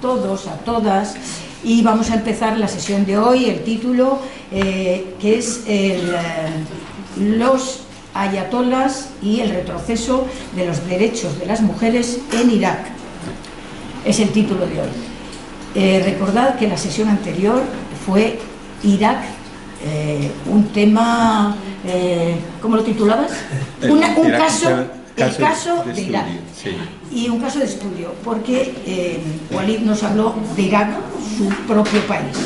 todos, a todas, y vamos a empezar la sesión de hoy, el título que es los ayatolás y el retroceso de los derechos de las mujeres en Irak. Es el título de hoy. Recordad que la sesión anterior fue Irak, un tema, ¿cómo lo titulabas? El caso de Irak. Sí. Y un caso de estudio, porque Walid nos habló de Irak, su propio país.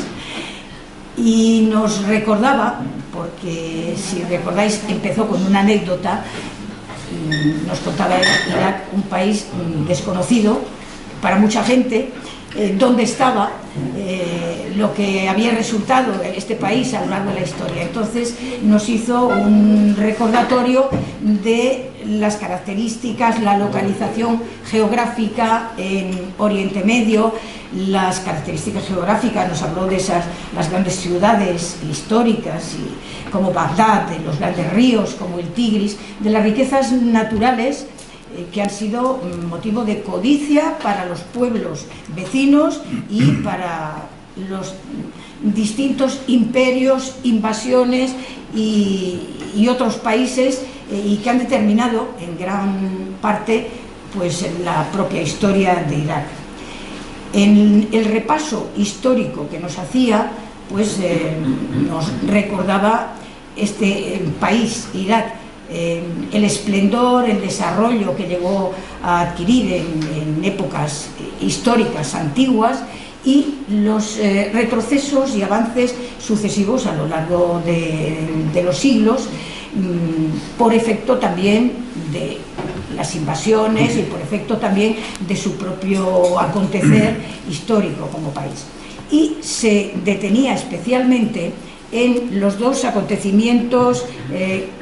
Y nos recordaba, porque si recordáis empezó con una anécdota, nos contaba Irak, un país desconocido para mucha gente, dónde estaba, lo que había resultado de este país a lo largo de la historia. Entonces nos hizo un recordatorio de las características, la localización geográfica en Oriente Medio, las características geográficas, nos habló de las grandes ciudades históricas como Bagdad, de los grandes ríos como el Tigris, de las riquezas naturales que han sido motivo de codicia para los pueblos vecinos y para los distintos imperios, invasiones y otros países, y que han determinado en gran parte pues la propia historia de Irak. En el repaso histórico que nos hacía, pues nos recordaba este país, Irak, el esplendor, el desarrollo que llegó a adquirir en épocas históricas antiguas y los retrocesos y avances sucesivos a lo largo de los siglos, por efecto también de las invasiones y por efecto también de su propio acontecer histórico como país. Y se detenía especialmente en los dos acontecimientos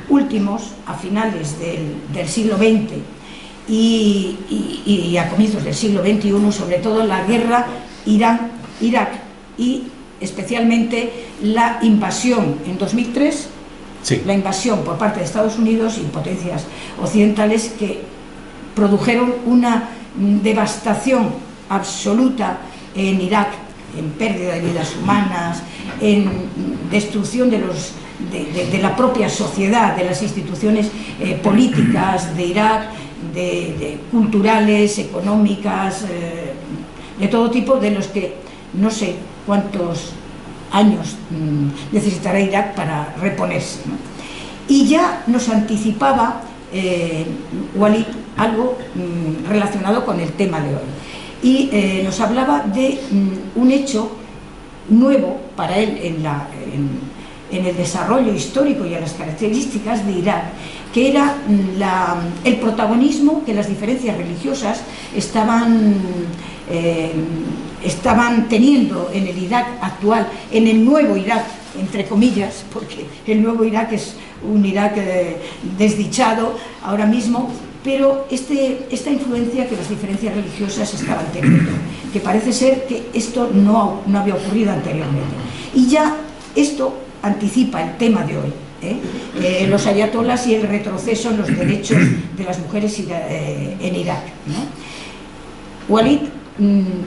últimos a finales del siglo XX y a comienzos del siglo XXI, sobre todo la guerra Irán-Irak y especialmente la invasión en 2003, sí, la invasión por parte de Estados Unidos y potencias occidentales que produjeron una devastación absoluta en Irak, en pérdida de vidas humanas, en destrucción de la propia sociedad, de las instituciones políticas de Irak, de culturales, económicas, de todo tipo, de los que no sé cuántos años necesitará Irak para reponerse, ¿no? Y ya nos anticipaba Walid algo relacionado con el tema de hoy. Y nos hablaba de un hecho nuevo para él en el desarrollo histórico y en las características de Irak, que era el protagonismo que las diferencias religiosas estaban teniendo en el Irak actual, en el nuevo Irak, entre comillas, porque el nuevo Irak es un Irak desdichado ahora mismo, pero esta influencia que las diferencias religiosas estaban teniendo, que parece ser que esto no había ocurrido anteriormente. Y ya esto anticipa el tema de hoy, los ayatolás y el retroceso en los derechos de las mujeres en Irak, ¿no? Walid,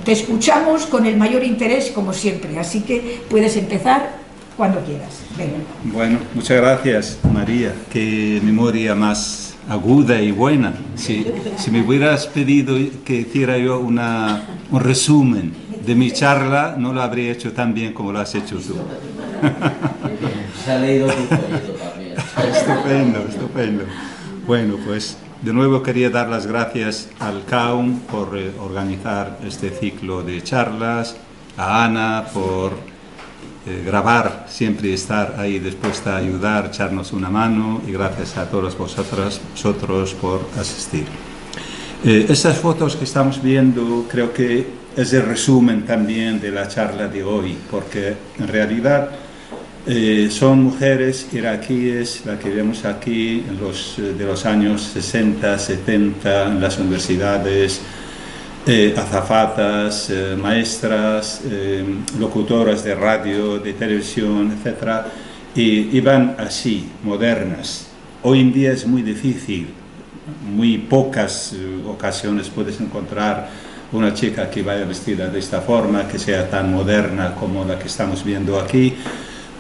te escuchamos con el mayor interés, como siempre, así que puedes empezar cuando quieras. Venga. Bueno, muchas gracias, María. Qué memoria más aguda y buena. Si me hubieras pedido que hiciera yo un resumen de mi charla, no lo habría hecho tan bien como lo has hecho tú. Se ha leído tu folleto también. Estupendo. Bueno, pues de nuevo quería dar las gracias al CAUM por organizar este ciclo de charlas, a Ana por grabar, siempre estar ahí dispuesta a ayudar, echarnos una mano, y gracias a todos vosotros por asistir. Estas fotos que estamos viendo creo que es el resumen también de la charla de hoy, porque en realidad son mujeres iraquíes, la que vemos aquí, de los años 60, 70, en las universidades, azafatas, maestras, locutoras de radio, de televisión, etc. Y van así, modernas. Hoy en día es muy difícil, muy pocas ocasiones puedes encontrar una chica que vaya vestida de esta forma, que sea tan moderna como la que estamos viendo aquí,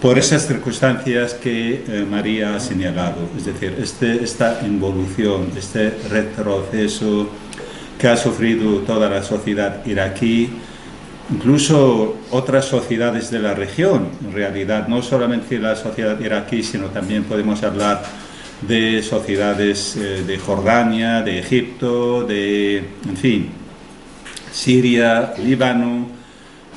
por esas circunstancias que María ha señalado. Es decir, esta involución, este retroceso que ha sufrido toda la sociedad iraquí, incluso otras sociedades de la región, en realidad, no solamente la sociedad iraquí, sino también podemos hablar de sociedades de Jordania, de Egipto, en fin, Siria, Líbano.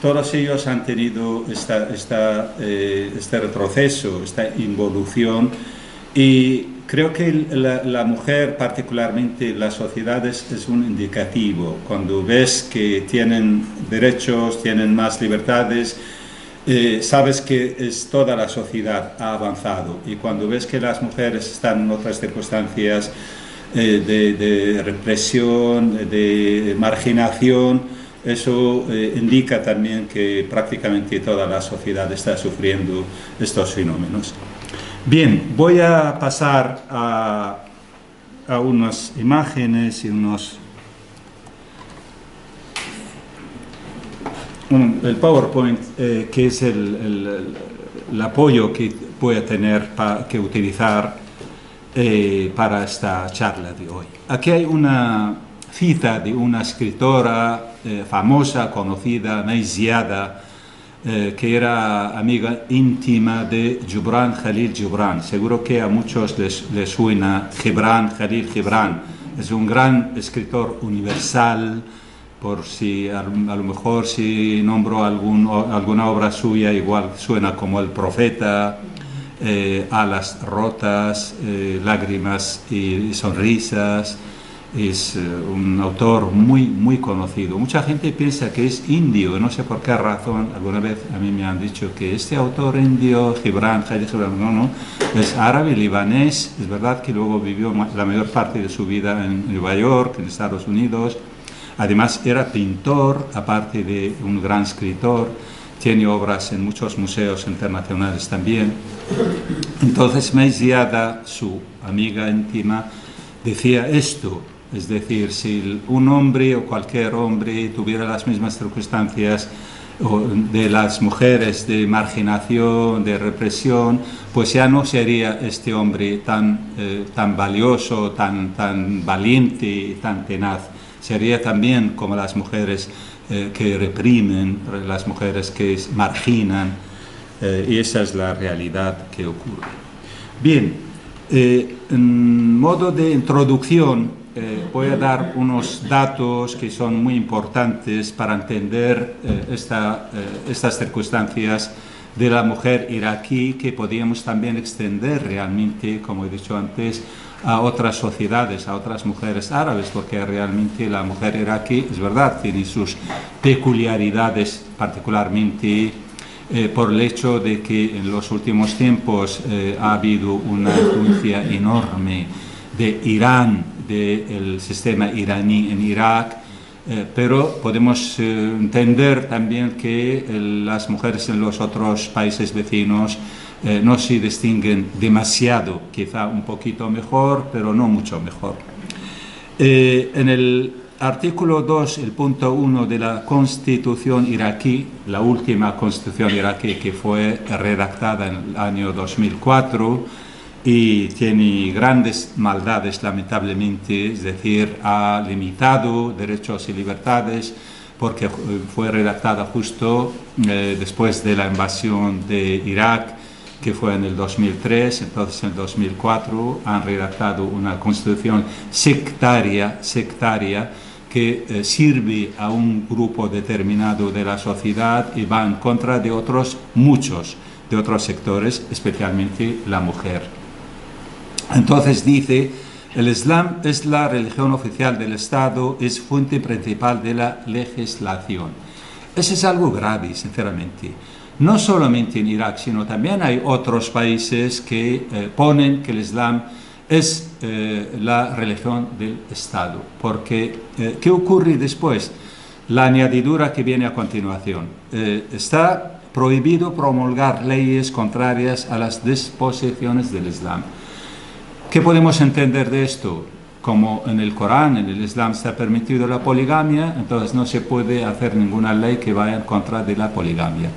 Todos ellos han tenido este retroceso, esta involución, y creo que la mujer, particularmente las sociedades, es un indicativo. Cuando ves que tienen derechos, tienen más libertades, sabes que toda la sociedad ha avanzado. Y cuando ves que las mujeres están en otras circunstancias de represión, de marginación, eso indica también que prácticamente toda la sociedad está sufriendo estos fenómenos. Bien, voy a pasar a unas imágenes y el PowerPoint, que es el apoyo que voy a tener que utilizar para esta charla de hoy. Aquí hay una cita de una escritora famosa, conocida, May Ziada, que era amiga íntima de Gibran Khalil Gibran. Seguro que a muchos les suena Gibran Khalil Gibran. Es un gran escritor universal. Por si a lo mejor si nombro alguna obra suya, igual suena como El Profeta, Alas Rotas, Lágrimas y Sonrisas. Es un autor muy conocido. Mucha gente piensa que es indio, no sé por qué razón. Alguna vez a mí me han dicho que este autor indio, Gibran, no, es árabe, libanés. Es verdad que luego vivió la mayor parte de su vida en Nueva York, en Estados Unidos. Además era pintor, aparte de un gran escritor. Tiene obras en muchos museos internacionales también. Entonces May Ziada, su amiga íntima, decía esto. Es decir, si un hombre o cualquier hombre tuviera las mismas circunstancias de las mujeres, de marginación, de represión, pues ya no sería este hombre tan valioso, tan valiente, tan tenaz. Sería también como las mujeres que reprimen, las mujeres que marginan, y esa es la realidad que ocurre. Bien, en modo de introducción, voy a dar unos datos que son muy importantes para entender estas circunstancias de la mujer iraquí, que podríamos también extender realmente, como he dicho antes, a otras sociedades, a otras mujeres árabes, porque realmente la mujer iraquí, es verdad, tiene sus peculiaridades, particularmente por el hecho de que en los últimos tiempos ha habido una influencia enorme de Irán, del sistema iraní en Irak, pero podemos entender también que las mujeres en los otros países vecinos no se distinguen demasiado, quizá un poquito mejor, pero no mucho mejor. En el artículo 2, el punto 1 de la Constitución iraquí, la última Constitución iraquí que fue redactada en el año 2004, y tiene grandes maldades, lamentablemente, es decir, ha limitado derechos y libertades, porque fue redactada justo después de la invasión de Irak, que fue en el 2003. Entonces, en el 2004 han redactado una constitución sectaria que sirve a un grupo determinado de la sociedad y va en contra de muchos de otros sectores, especialmente la mujer. Entonces dice, el Islam es la religión oficial del Estado, es fuente principal de la legislación. Eso es algo grave, sinceramente. No solamente en Irak, sino también hay otros países que ponen que el Islam es la religión del Estado. Porque, ¿qué ocurre después? La añadidura que viene a continuación. Está prohibido promulgar leyes contrarias a las disposiciones del Islam. ¿Qué podemos entender de esto? como en el Corán, en el Islam está permitido la poligamia, entonces no se puede hacer ninguna ley que vaya en contra de la poligamia.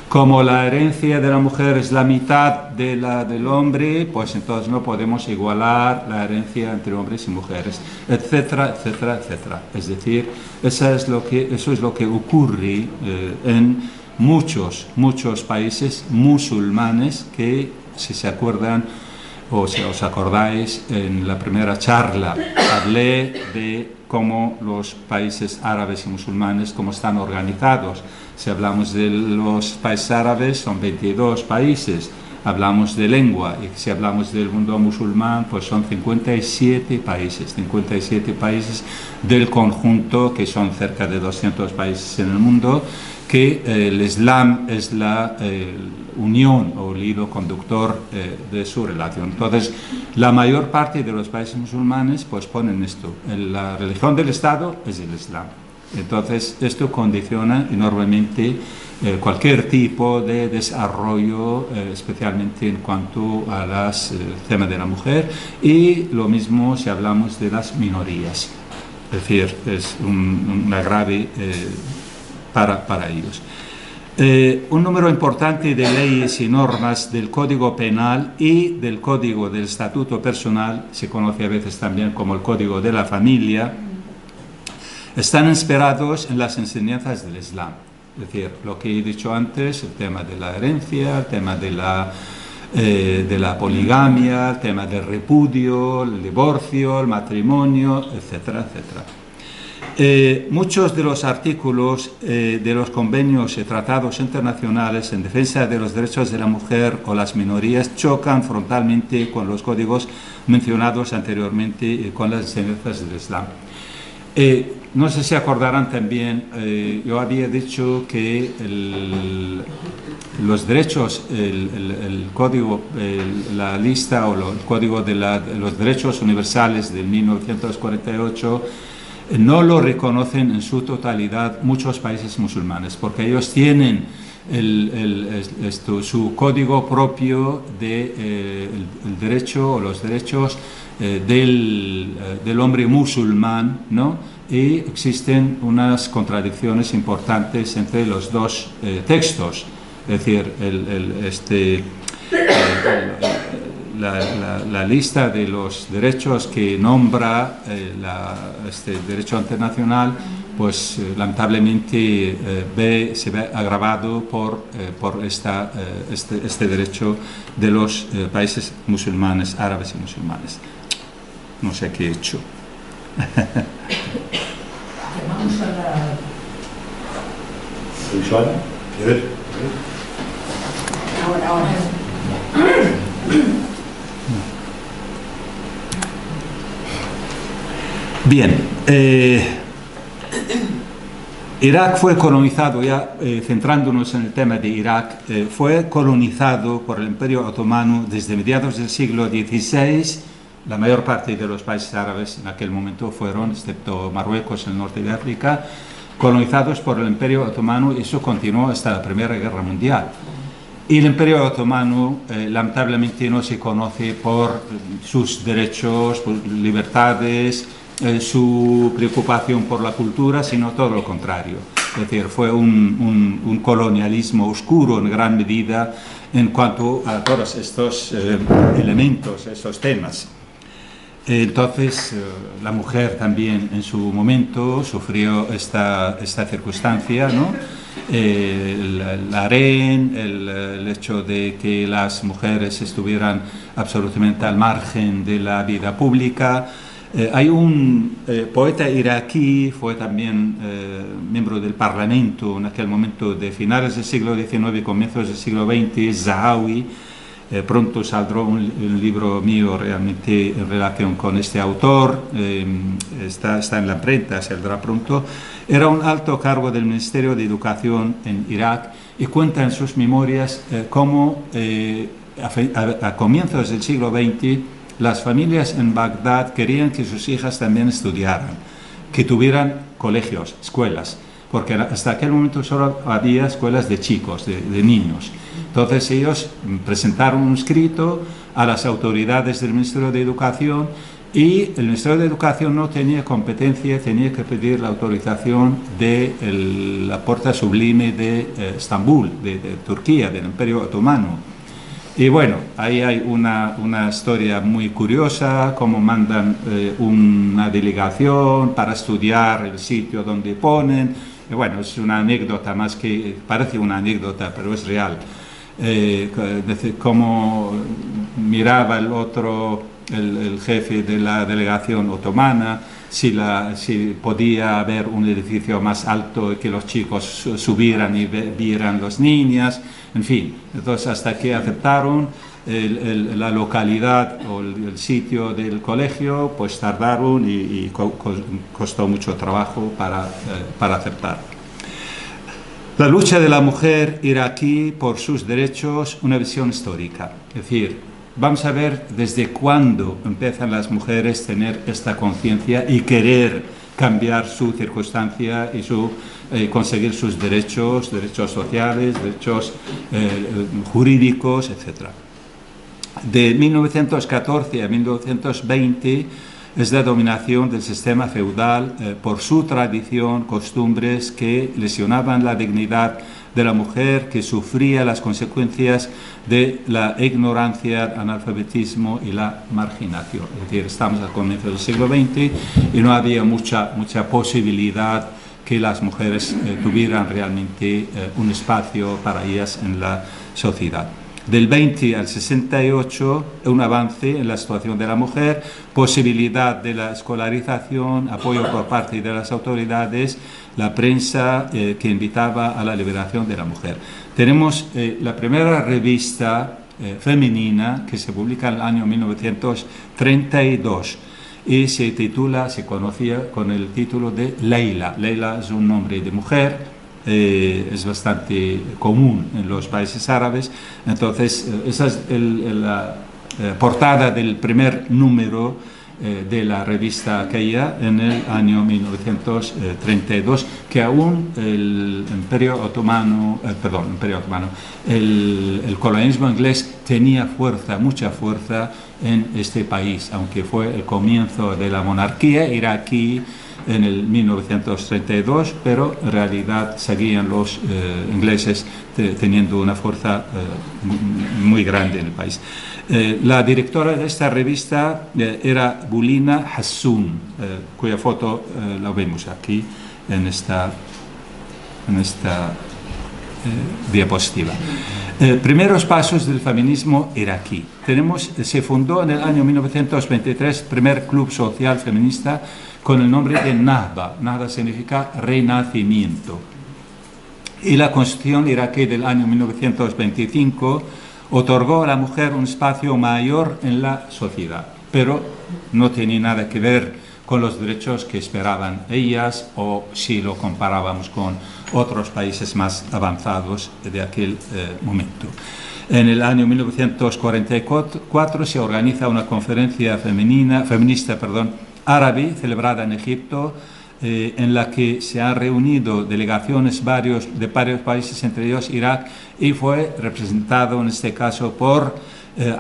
Como la herencia de la mujer es la mitad de la del hombre, pues entonces no podemos igualar la herencia entre hombres y mujeres, etcétera, etcétera, etcétera. Es decir, eso es lo que ocurre en muchos países musulmanes que, si se acuerdan o si os acordáis, en la primera charla hablé de cómo los países árabes y musulmanes, cómo están organizados. Si hablamos de los países árabes, son 22 países, hablamos de lengua, y si hablamos del mundo musulmán, pues son 57 países del conjunto, que son cerca de 200 países en el mundo, que el Islam es la unión o el hilo conductor de su relación. Entonces, la mayor parte de los países musulmanes pues ponen esto: la religión del Estado es el Islam. Entonces, esto condiciona enormemente cualquier tipo de desarrollo, especialmente en cuanto a los temas de la mujer, y lo mismo si hablamos de las minorías. Es decir, es una grave para ellos. Un número importante de leyes y normas del Código Penal y del Código del Estatuto Personal, se conoce a veces también como el Código de la Familia, están inspirados en las enseñanzas del Islam. Es decir, lo que he dicho antes, el tema de la herencia, el tema de la poligamia, el tema del repudio, el divorcio, el matrimonio, etcétera, etcétera. Muchos de los artículos de los convenios y tratados internacionales en defensa de los derechos de la mujer o las minorías chocan frontalmente con los códigos mencionados anteriormente y con las enseñanzas del Islam. No sé si acordarán también, yo había dicho que los derechos, el código, la lista o el código de los derechos universales de 1948 no lo reconocen en su totalidad muchos países musulmanes, porque ellos tienen su código propio de el derecho o los derechos del hombre musulmán, ¿no? Y existen unas contradicciones importantes entre los dos textos. Es decir, la lista de los derechos que nombra este derecho internacional, pues lamentablemente se ve agravado por este derecho de los países musulmanes, árabes y musulmanes. No sé qué he hecho. Vamos a la... ¿Visual? A ver. Ahora. Bien, Irak fue colonizado, ya centrándonos en el tema de Irak, fue colonizado por el Imperio Otomano desde mediados del siglo XVI. La mayor parte de los países árabes en aquel momento fueron, excepto Marruecos, el norte de África, colonizados por el Imperio Otomano, y eso continuó hasta la Primera Guerra Mundial. Y el Imperio Otomano, lamentablemente, no se conoce por sus derechos, por libertades, su preocupación por la cultura, sino todo lo contrario. Es decir, fue un colonialismo oscuro en gran medida en cuanto a todos estos elementos, estos temas. Entonces, la mujer también en su momento sufrió esta circunstancia, ¿no? El harén, el hecho de que las mujeres estuvieran absolutamente al margen de la vida pública. Hay un poeta iraquí, fue también miembro del Parlamento en aquel momento de finales del siglo XIX y comienzos del siglo XX, Zahawi. Pronto saldrá un libro mío realmente en relación con este autor, está en la imprenta, saldrá pronto. Era un alto cargo del Ministerio de Educación en Irak y cuenta en sus memorias cómo a comienzos del siglo XX las familias en Bagdad querían que sus hijas también estudiaran, que tuvieran colegios, escuelas, porque hasta aquel momento solo había escuelas de chicos, de niños. Entonces ellos presentaron un escrito a las autoridades del Ministerio de Educación y el Ministerio de Educación no tenía competencia, tenía que pedir la autorización de la Porta Sublime de Estambul, de Turquía, del Imperio Otomano. Y bueno, ahí hay una historia muy curiosa, cómo mandan una delegación para estudiar el sitio donde ponen. Y bueno, es una anécdota más que, parece una anécdota, pero es real. Cómo miraba el jefe de la delegación otomana, si podía haber un edificio más alto y que los chicos subieran y vieran las niñas, en fin. Entonces, hasta que aceptaron la localidad o el sitio del colegio, pues tardaron y costó mucho trabajo para aceptar. La lucha de la mujer iraquí por sus derechos, una visión histórica. Es decir, vamos a ver desde cuándo empiezan las mujeres a tener esta conciencia y querer cambiar su circunstancia y conseguir sus derechos sociales, derechos jurídicos, etc. De 1914 a 1920 es la dominación del sistema feudal por su tradición, costumbres que lesionaban la dignidad de la mujer, que sufría las consecuencias de la ignorancia, analfabetismo y la marginación. Es decir, estamos al comienzo del siglo XX y no había mucha posibilidad que las mujeres tuvieran realmente un espacio para ellas en la sociedad. Del 20 al 68, un avance en la situación de la mujer, posibilidad de la escolarización, apoyo por parte de las autoridades, la prensa que invitaba a la liberación de la mujer. Tenemos la primera revista femenina que se publica en el año 1932 y se conocía con el título de Leila. Leila es un nombre de mujer. Es bastante común en los países árabes. Entonces, esa es la portada del primer número de la revista aquella en el año 1932, que aún el Imperio Otomano, el colonialismo inglés tenía fuerza, mucha fuerza en este país, aunque fue el comienzo de la monarquía iraquí en el 1932, pero en realidad seguían los ingleses teniendo una fuerza muy grande en el país. La directora de esta revista era Bulina Hassoun, cuya foto la vemos aquí en esta diapositiva. Primeros pasos del feminismo iraquí. Se fundó en el año 1923 el primer club social feminista con el nombre de Nahda. Nahda significa renacimiento. Y la Constitución iraquí del año 1925 otorgó a la mujer un espacio mayor en la sociedad, pero no tenía nada que ver con los derechos que esperaban ellas o si lo comparábamos con otros países más avanzados de aquel momento. En el año 1944 se organiza una conferencia feminista árabe celebrada en Egipto, en la que se han reunido delegaciones de varios países, entre ellos Irak, y fue representado en este caso por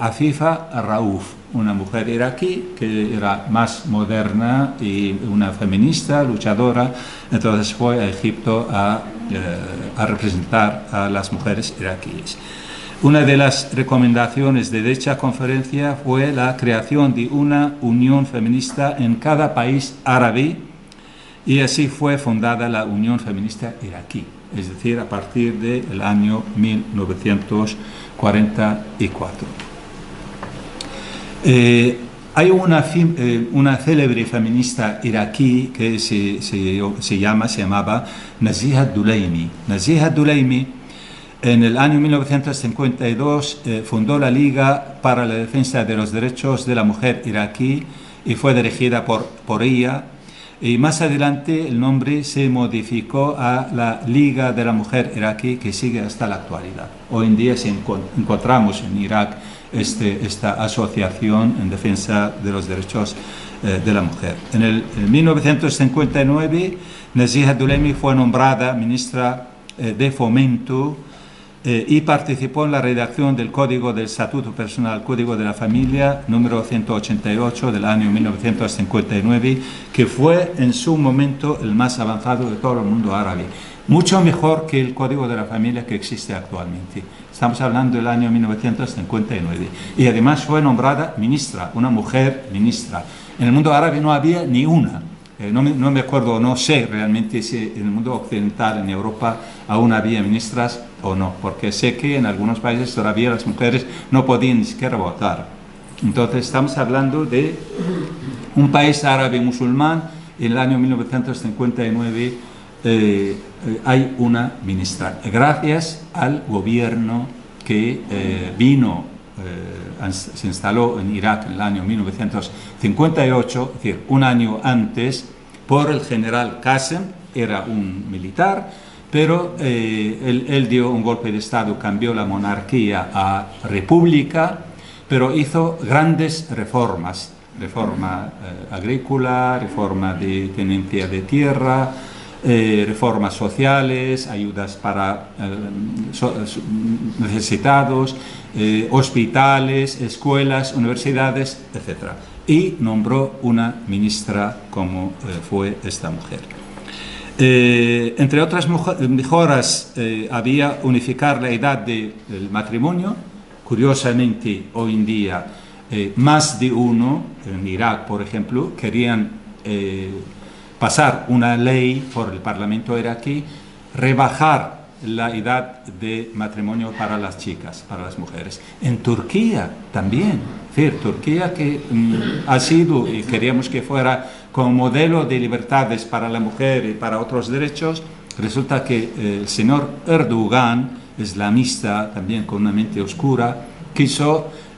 Afifa Rauf, una mujer iraquí que era más moderna y una feminista, luchadora. Entonces fue a Egipto a representar a las mujeres iraquíes. Una de las recomendaciones de dicha conferencia fue la creación de una unión feminista en cada país árabe, y así fue fundada la Unión Feminista Iraquí, es decir, a partir del año 1944. Hay una célebre feminista iraquí que se llamaba Naziha Duleimi. Naziha Duleimi, en el año 1952, fundó la Liga para la Defensa de los Derechos de la Mujer iraquí y fue dirigida por ella. Y más adelante el nombre se modificó a la Liga de la Mujer Iraquí, que sigue hasta la actualidad. Hoy en día encontramos en Irak esta asociación en defensa de los derechos de la mujer. En 1959, Naziha Duleimi fue nombrada ministra de Fomento y participó en la redacción del Código del Estatuto Personal, Código de la Familia, número 188 del año 1959, que fue en su momento el más avanzado de todo el mundo árabe. Mucho mejor que el Código de la Familia que existe actualmente. Estamos hablando del año 1959. Y además fue nombrada ministra, una mujer ministra. En el mundo árabe no había ni una. No me acuerdo, no sé realmente si en el mundo occidental, en Europa, aún había ministras o no, porque sé que en algunos países todavía las mujeres no podían ni siquiera votar. Entonces estamos hablando de un país árabe musulmán. En el año 1959 hay una ministra, gracias al gobierno que se instaló en Irak en el año 1958, es decir, un año antes, por el general Qasem. Era un militar, pero él dio un golpe de Estado, cambió la monarquía a república, pero hizo grandes reformas, reforma agrícola, reforma de tenencia de tierra, reformas sociales, ayudas para necesitados, hospitales, escuelas, universidades, etc. Y nombró una ministra como fue esta mujer. Entre otras mejoras, había unificar la edad del matrimonio. Curiosamente, hoy en día, más de uno, en Irak, por ejemplo, querían pasar una ley por el Parlamento iraquí, rebajar la edad de matrimonio para las chicas, para las mujeres. En Turquía también. Es decir, Turquía que ha sido, y queríamos que fuera como modelo de libertades para la mujer y para otros derechos, resulta que el señor Erdogan, islamista, también con una mente oscura,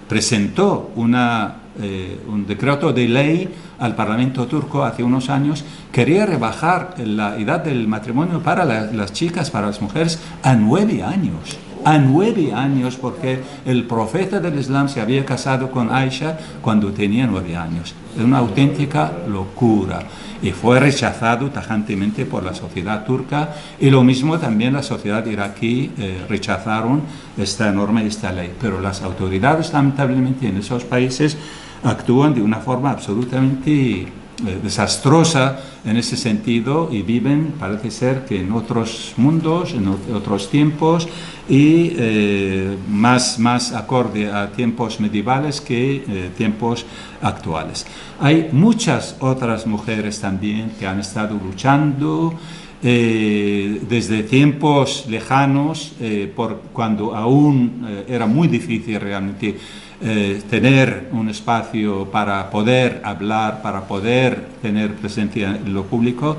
presentó un decreto de ley al Parlamento turco hace unos años. Quería rebajar la edad del matrimonio para las chicas, para las mujeres, a 9 años. A 9 años, porque el profeta del Islam se había casado con Aisha cuando tenía 9 años. Es una auténtica locura. Y fue rechazado tajantemente por la sociedad turca, y lo mismo también la sociedad iraquí rechazaron esta norma y esta ley. Pero las autoridades, lamentablemente, en esos países actúan de una forma absolutamente desastrosa en ese sentido, y viven, parece ser que en otros mundos, en otros tiempos, y más acorde a tiempos medievales que tiempos actuales. Hay muchas otras mujeres también que han estado luchando desde tiempos lejanos, por cuando aún era muy difícil realmente tener un espacio para poder hablar, para poder tener presencia en lo público.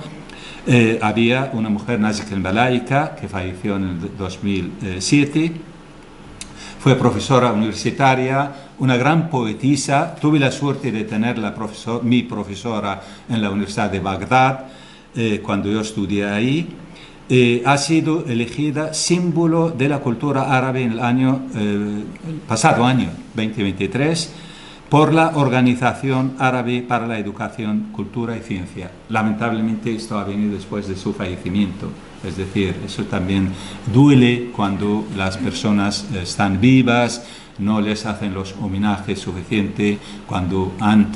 Había una mujer, Nazik el-Malaika, que falleció en el 2007, fue profesora universitaria, una gran poetisa. Tuve la suerte de tener mi profesora en la Universidad de Bagdad cuando yo estudié ahí. Ha sido elegida símbolo de la cultura árabe en el pasado año 2023 por la Organización Árabe para la Educación, Cultura y Ciencia. Lamentablemente esto ha venido después de su fallecimiento. Es decir, eso también duele cuando las personas están vivas, no les hacen los homenajes suficientes, cuando han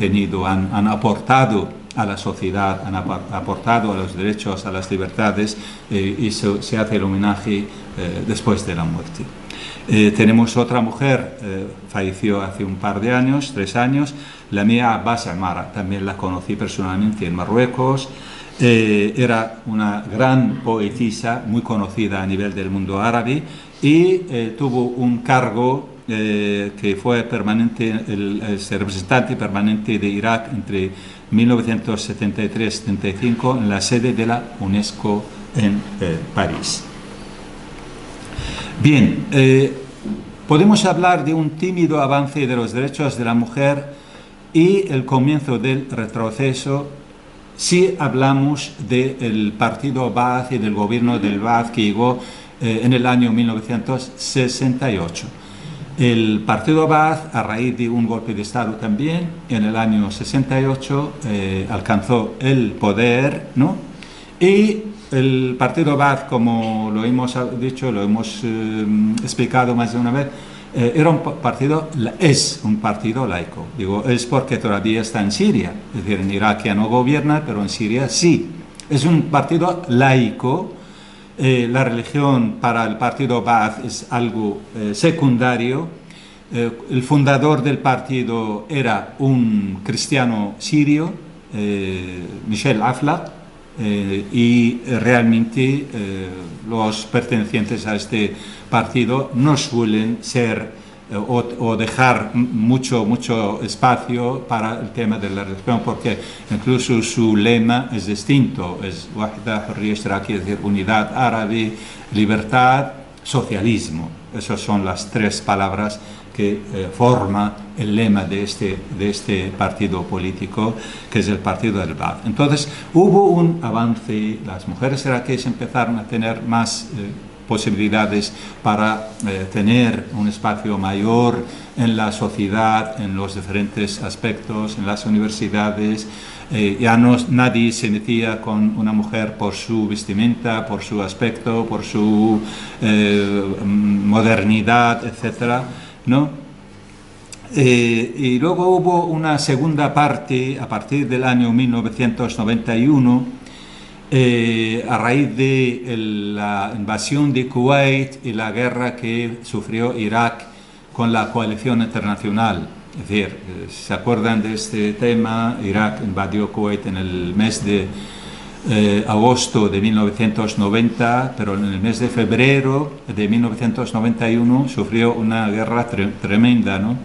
aportado a la sociedad, han aportado a los derechos, a las libertades, y se hace el homenaje después de la muerte. Tenemos otra mujer, falleció hace un par de años, 3 años, Lamia Abbas Amara, también la conocí personalmente en Marruecos. Era una gran poetisa, muy conocida a nivel del mundo árabe, y tuvo un cargo que fue permanente, el representante permanente de Irak entre 1973-75 en la sede de la UNESCO en París. Bien, podemos hablar de un tímido avance de los derechos de la mujer y el comienzo del retroceso si hablamos del partido Ba'ath y del gobierno del Ba'ath que llegó en el año 1968. El partido Ba'ath, a raíz de un golpe de Estado también, en el año 68 alcanzó el poder, ¿no? Y el partido Ba'ath, como lo hemos dicho, lo hemos explicado más de una vez, es un partido laico. Digo, es porque todavía está en Siria. Es decir, en Irak ya no gobierna, pero en Siria sí. Es un partido laico. La religión para el partido Ba'ath es algo secundario. El fundador del partido era un cristiano sirio, Michel Aflaq, y realmente los pertenecientes a este partido no suelen ser o dejar mucho espacio para el tema de la religión, porque incluso su lema es distinto, es Wahda, Hurriya, Ishtiraki, es decir, unidad árabe, libertad, socialismo. Esas son las tres palabras que forma el lema de este partido político, que es el partido del Ba'ath. Entonces hubo un avance, las mujeres iraquíes empezaron a tener más posibilidades para tener un espacio mayor en la sociedad, en los diferentes aspectos, en las universidades. Ya nadie se metía con una mujer por su vestimenta, por su aspecto, por su modernidad, etcétera, ¿no? Y luego hubo una segunda parte a partir del año 1991, a raíz de la invasión de Kuwait y la guerra que sufrió Irak con la coalición internacional. Es decir, ¿se acuerdan de este tema? Irak invadió Kuwait en el mes de agosto de 1990, pero en el mes de febrero de 1991 sufrió una guerra tremenda, ¿no?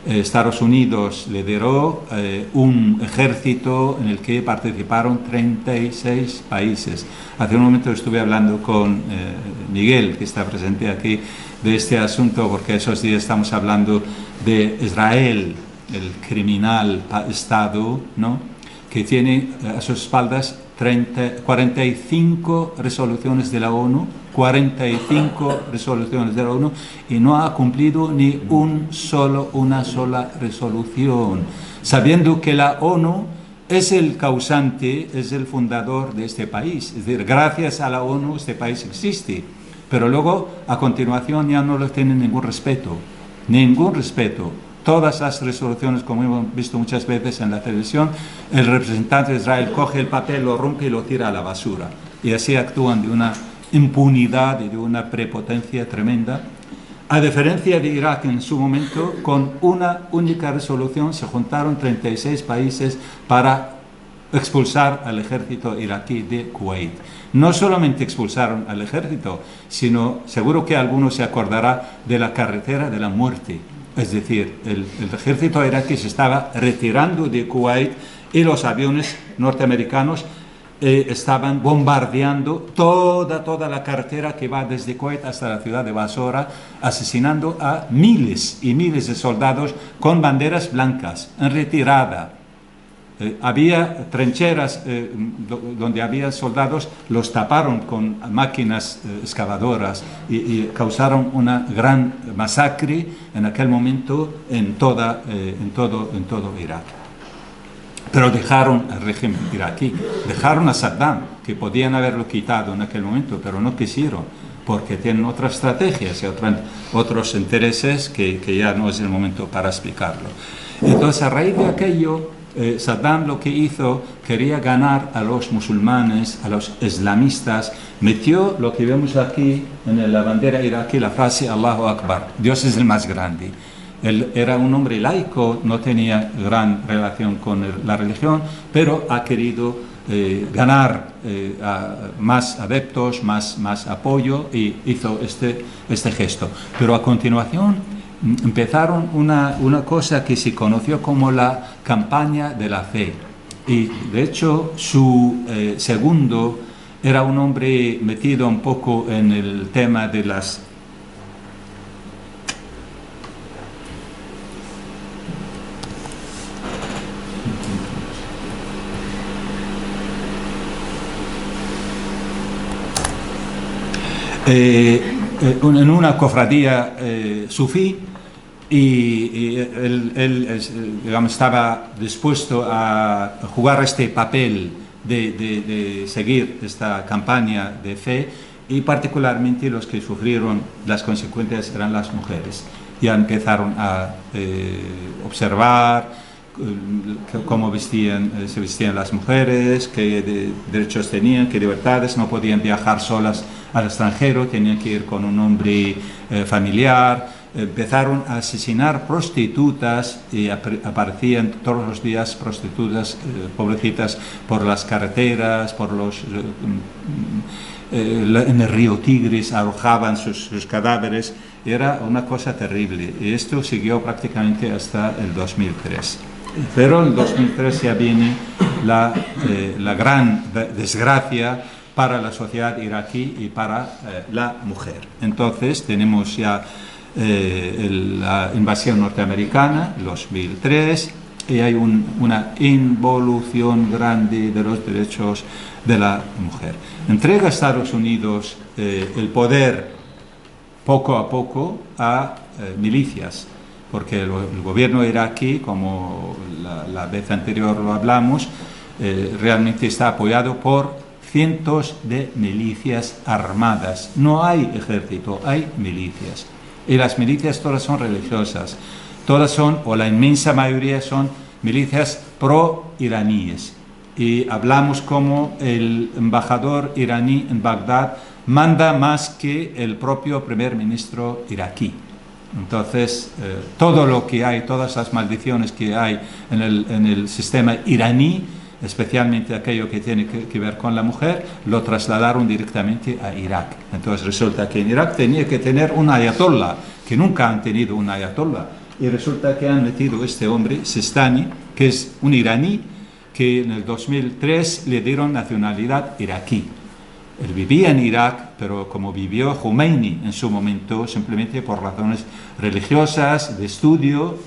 Estados Unidos lideró un ejército en el que participaron 36 países. Hace un momento estuve hablando con Miguel, que está presente aquí, de este asunto, porque esos días estamos hablando de Israel, el criminal Estado, ¿no?, que tiene a sus espaldas 45 resoluciones de la ONU, 45 resoluciones de la ONU, y no ha cumplido ni una sola resolución, sabiendo que la ONU es el causante, es el fundador de este país. Es decir, gracias a la ONU este país existe, pero luego a continuación ya no le tienen ningún respeto. Todas las resoluciones, como hemos visto muchas veces en la televisión, el representante de Israel coge el papel, lo rompe y lo tira a la basura. Y así actúan de una impunidad y de una prepotencia tremenda. A diferencia de Irak en su momento, con una única resolución se juntaron 36 países para expulsar al ejército iraquí de Kuwait. No solamente expulsaron al ejército, sino, seguro que alguno se acordará, de la carretera de la muerte. Es decir, el ejército iraquí se estaba retirando de Kuwait y los aviones norteamericanos estaban bombardeando toda la carretera que va desde Kuwait hasta la ciudad de Basora, asesinando a miles y miles de soldados con banderas blancas, en retirada. Había trincheras donde había soldados, los taparon con máquinas excavadoras y causaron una gran masacre en aquel momento en todo Irak. Pero dejaron al régimen iraquí, dejaron a Saddam, que podían haberlo quitado en aquel momento, pero no quisieron, porque tienen otras estrategias y otros intereses que ya no es el momento para explicarlo. Entonces, a raíz de aquello, Saddam lo que hizo, quería ganar a los musulmanes, a los islamistas, metió lo que vemos aquí en la bandera iraquí, la frase Allahu Akbar, Dios es el más grande. Él era un hombre laico, no tenía gran relación con la religión, pero ha querido ganar más adeptos, más apoyo, y hizo este gesto. Pero a continuación empezaron una cosa que se conoció como la campaña de la fe, y de hecho su segundo era un hombre metido un poco en el tema de las en una cofradía sufí, y él digamos, estaba dispuesto a jugar este papel de seguir esta campaña de fe, y particularmente los que sufrieron las consecuencias eran las mujeres. Ya empezaron a observar cómo se vestían las mujeres, qué derechos tenían, qué libertades, no podían viajar solas al extranjero, tenían que ir con un hombre familiar. Empezaron a asesinar prostitutas y aparecían todos los días prostitutas, pobrecitas, por las carreteras, en el río Tigris, arrojaban sus cadáveres. Era una cosa terrible, y esto siguió prácticamente hasta el 2003. Pero en el 2003 ya viene la gran desgracia para la sociedad iraquí y para la mujer. Entonces tenemos ya la invasión norteamericana, 2003, y hay una involución grande de los derechos de la mujer. Entrega a Estados Unidos el poder poco a poco a milicias, porque el gobierno iraquí, como la vez anterior lo hablamos, realmente está apoyado por cientos de milicias armadas. No hay ejército, hay milicias. Y las milicias todas son religiosas, todas son, o la inmensa mayoría son milicias pro-iraníes. Y hablamos como el embajador iraní en Bagdad manda más que el propio primer ministro iraquí. Entonces, todo lo que hay, todas las maldiciones que hay en el sistema iraní, especialmente aquello que tiene que ver con la mujer, lo trasladaron directamente a Irak. Entonces resulta que en Irak tenía que tener un ayatollah, que nunca han tenido un ayatollah, y resulta que han metido este hombre, Sistani, que es un iraní, que en el 2003 le dieron nacionalidad iraquí. Él vivía en Irak, pero como vivió Khomeini en su momento, simplemente por razones religiosas, de estudio,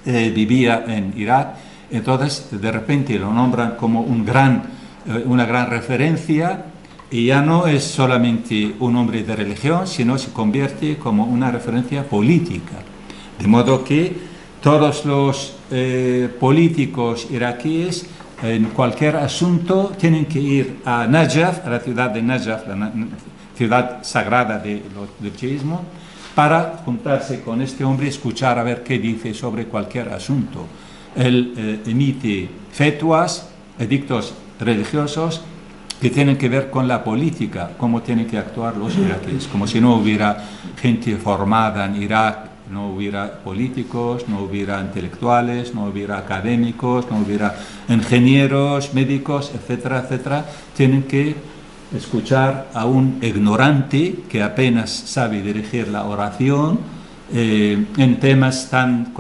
vivía en Irak. Entonces, de repente lo nombran como una gran referencia, y ya no es solamente un hombre de religión, sino se convierte como una referencia política. De modo que todos los políticos iraquíes, en cualquier asunto, tienen que ir a Najaf, a la ciudad de Najaf, la ciudad sagrada del chiismo, para juntarse con este hombre y escuchar a ver qué dice sobre cualquier asunto. Él emite fetuas, edictos religiosos que tienen que ver con la política, cómo tienen que actuar los iraquíes, como si no hubiera gente formada en Irak, no hubiera políticos, no hubiera intelectuales, no hubiera académicos, no hubiera ingenieros, médicos, etcétera, etcétera. Tienen que escuchar a un ignorante que apenas sabe dirigir la oración, en temas tan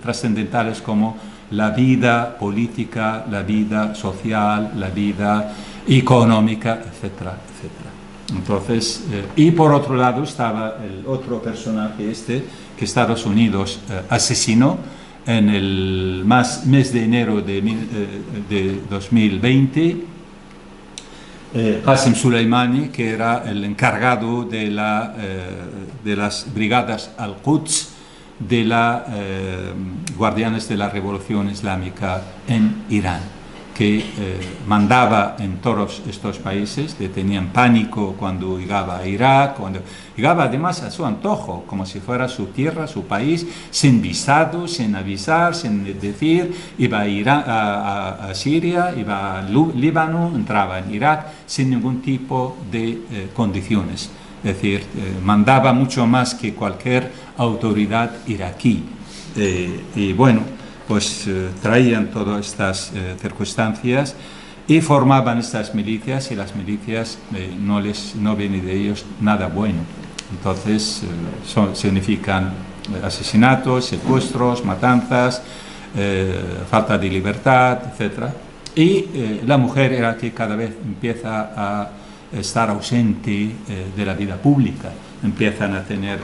trascendentales como la vida política, la vida social, la vida económica, etcétera, etcétera. Entonces, y por otro lado estaba el otro personaje que Estados Unidos asesinó en el mes de enero de 2020, Qasem Soleimani, que era el encargado de las brigadas Al-Quds de la Guardianes de la Revolución Islámica en Irán, que mandaba en todos estos países, le tenían pánico cuando llegaba a Irak, cuando llegaba además a su antojo, como si fuera su tierra, su país, sin visado, sin avisar, sin decir, iba a Irán, a Siria, iba a Líbano, entraba en Irak, sin ningún tipo de condiciones. Es decir, mandaba mucho más que cualquier autoridad iraquí. Y bueno, pues traían todas estas circunstancias y formaban estas milicias, y las milicias no viene de ellos nada bueno. Entonces significan asesinatos, secuestros, matanzas, falta de libertad, etc. Y la mujer iraquí cada vez empieza a estar ausente de la vida pública, empiezan a tener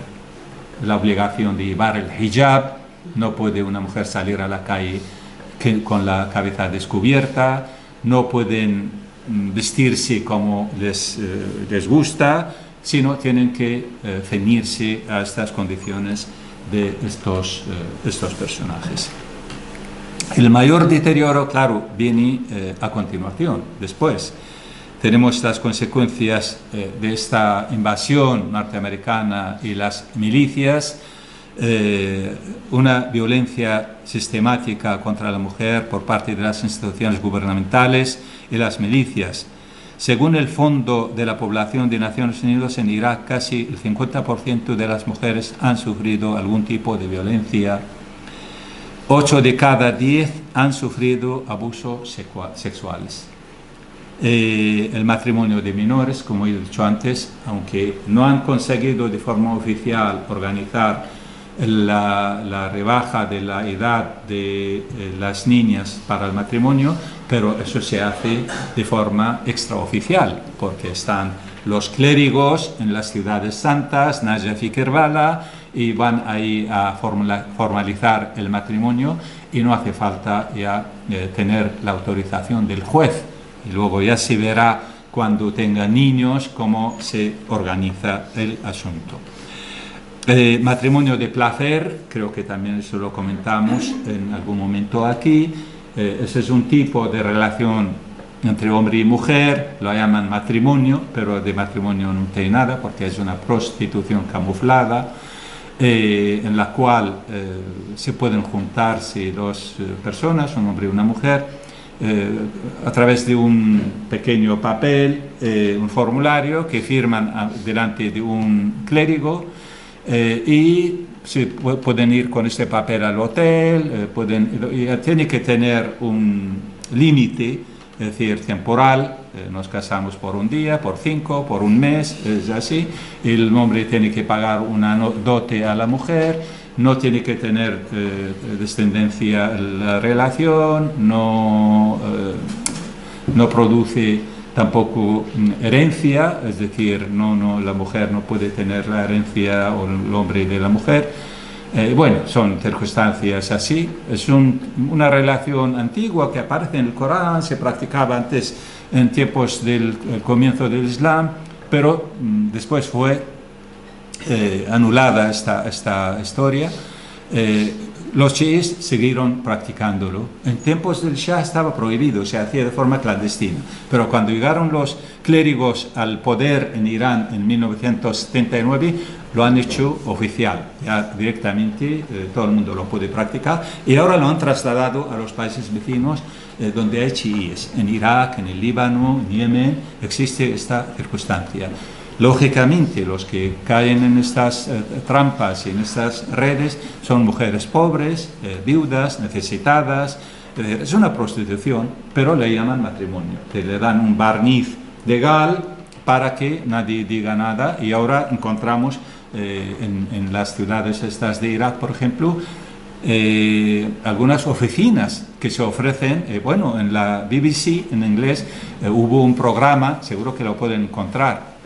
la obligación de llevar el hijab. No puede una mujer salir a la calle con la cabeza descubierta, no pueden vestirse como les gusta, sino tienen que ceñirse a estas condiciones de estos personajes. El mayor deterioro, claro, viene a continuación, después. Tenemos las consecuencias de esta invasión norteamericana y las milicias, una violencia sistemática contra la mujer por parte de las instituciones gubernamentales y las milicias. Según el Fondo de la Población de Naciones Unidas, en Irak casi el 50% de las mujeres han sufrido algún tipo de violencia. 8 de cada 10 han sufrido abusos sexuales. El matrimonio de menores, como he dicho antes, aunque no han conseguido de forma oficial organizar la rebaja de la edad de las niñas para el matrimonio, pero eso se hace de forma extraoficial, porque están los clérigos en las ciudades santas, Najaf y Kerbala, y van ahí a formalizar el matrimonio y no hace falta ya tener la autorización del juez. Y luego ya se verá cuando tenga niños cómo se organiza el asunto. Matrimonio de placer, creo que también eso lo comentamos en algún momento aquí. Ese es un tipo de relación entre hombre y mujer, lo llaman matrimonio, pero de matrimonio no tiene nada porque es una prostitución camuflada, en la cual se pueden juntarse dos personas, un hombre y una mujer, a través de un pequeño papel, un formulario que firman delante de un clérigo, y pueden ir con este papel al hotel, tiene que tener un límite, es decir, temporal, nos casamos por un día, por 5, por un mes, es así. El hombre tiene que pagar una dote a la mujer, no tiene que tener descendencia la relación, no produce tampoco herencia, es decir, la mujer no puede tener la herencia o el hombre de la mujer. Bueno, son circunstancias así. Es una relación antigua que aparece en el Corán, se practicaba antes en tiempos del comienzo del Islam, pero después fue anulada esta historia. Los chiíes siguieron practicándolo. En tiempos del Shah estaba prohibido, se hacía de forma clandestina. Pero cuando llegaron los clérigos al poder en Irán en 1979, lo han hecho oficial. Ya directamente todo el mundo lo puede practicar. Y ahora lo han trasladado a los países vecinos donde hay chiíes. En Irak, en el Líbano, en Yemen, existe esta circunstancia. Lógicamente, los que caen en estas trampas y en estas redes son mujeres pobres, viudas, necesitadas. Es una prostitución, pero le llaman matrimonio. Le dan un barniz legal para que nadie diga nada. Y ahora encontramos en las ciudades estas de Irak, por ejemplo, algunas oficinas que se ofrecen. Bueno, en la BBC, en inglés, hubo un programa, seguro que lo pueden encontrar,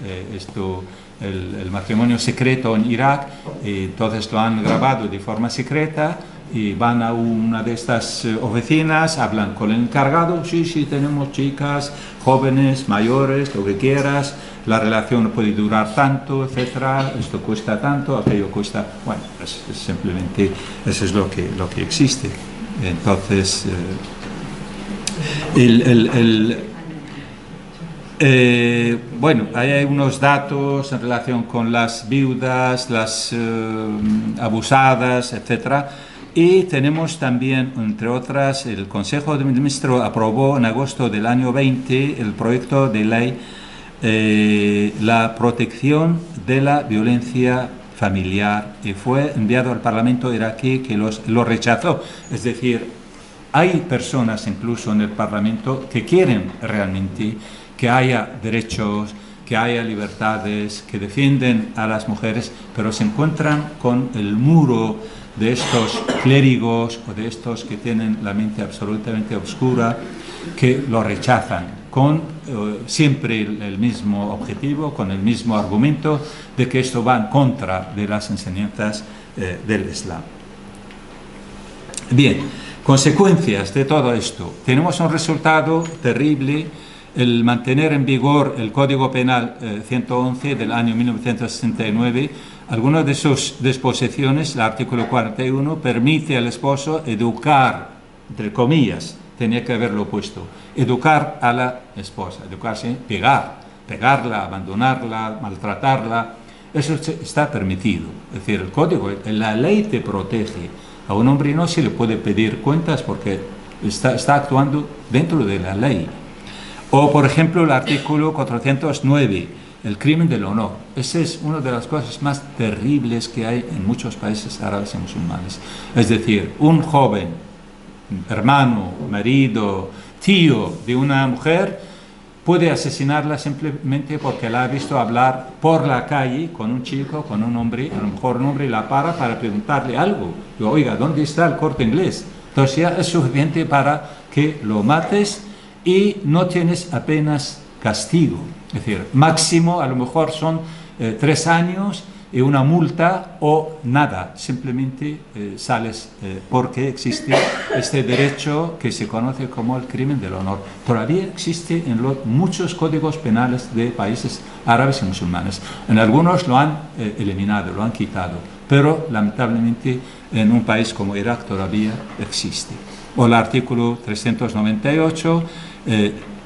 el matrimonio secreto en Irak, y entonces lo han grabado de forma secreta y van a una de estas oficinas, hablan con el encargado, sí, tenemos chicas, jóvenes, mayores, lo que quieras, la relación puede durar tanto, etcétera, esto cuesta tanto, aquello cuesta, bueno, pues simplemente eso es lo que existe. Entonces, bueno, hay unos datos en relación con las viudas, las abusadas, etcétera. Y tenemos también, entre otras, el Consejo de Ministros aprobó en agosto del año 20 el proyecto de ley la protección de la violencia familiar, y fue enviado al Parlamento iraquí, que lo rechazó. Es decir, hay personas incluso en el Parlamento que quieren realmente que haya derechos, que haya libertades, que defienden a las mujeres, pero se encuentran con el muro de estos clérigos o de estos que tienen la mente absolutamente oscura, que lo rechazan con siempre el mismo objetivo, con el mismo argumento de que esto va en contra de las enseñanzas del Islam. Bien, consecuencias de todo esto. Tenemos un resultado terrible: el mantener en vigor el Código Penal 111 del año 1969. Algunas de sus disposiciones, el artículo 41, permite al esposo educar entre comillas, tenía que haberlo puesto. Educar a la esposa, educarse, pegarla, abandonarla, maltratarla, eso está permitido. Es decir, el código, la ley te protege. A un hombre no se le puede pedir cuentas porque está actuando dentro de la ley. O, por ejemplo, el artículo 409, el crimen del honor. Esa es una de las cosas más terribles que hay en muchos países árabes y musulmanes. Es decir, un joven, hermano, marido, tío de una mujer puede asesinarla simplemente porque la ha visto hablar por la calle con un chico, con un hombre, a lo mejor un hombre la para preguntarle algo. Digo, oiga, ¿dónde está el Corte Inglés? Entonces ya es suficiente para que lo mates y no tienes apenas castigo. Es decir, máximo a lo mejor son 3 años y una multa o nada, simplemente sales porque existe este derecho que se conoce como el crimen del honor. Todavía existe en muchos códigos penales de países árabes y musulmanes. En algunos lo han eliminado, lo han quitado, pero lamentablemente en un país como Irak todavía existe. O el artículo 398,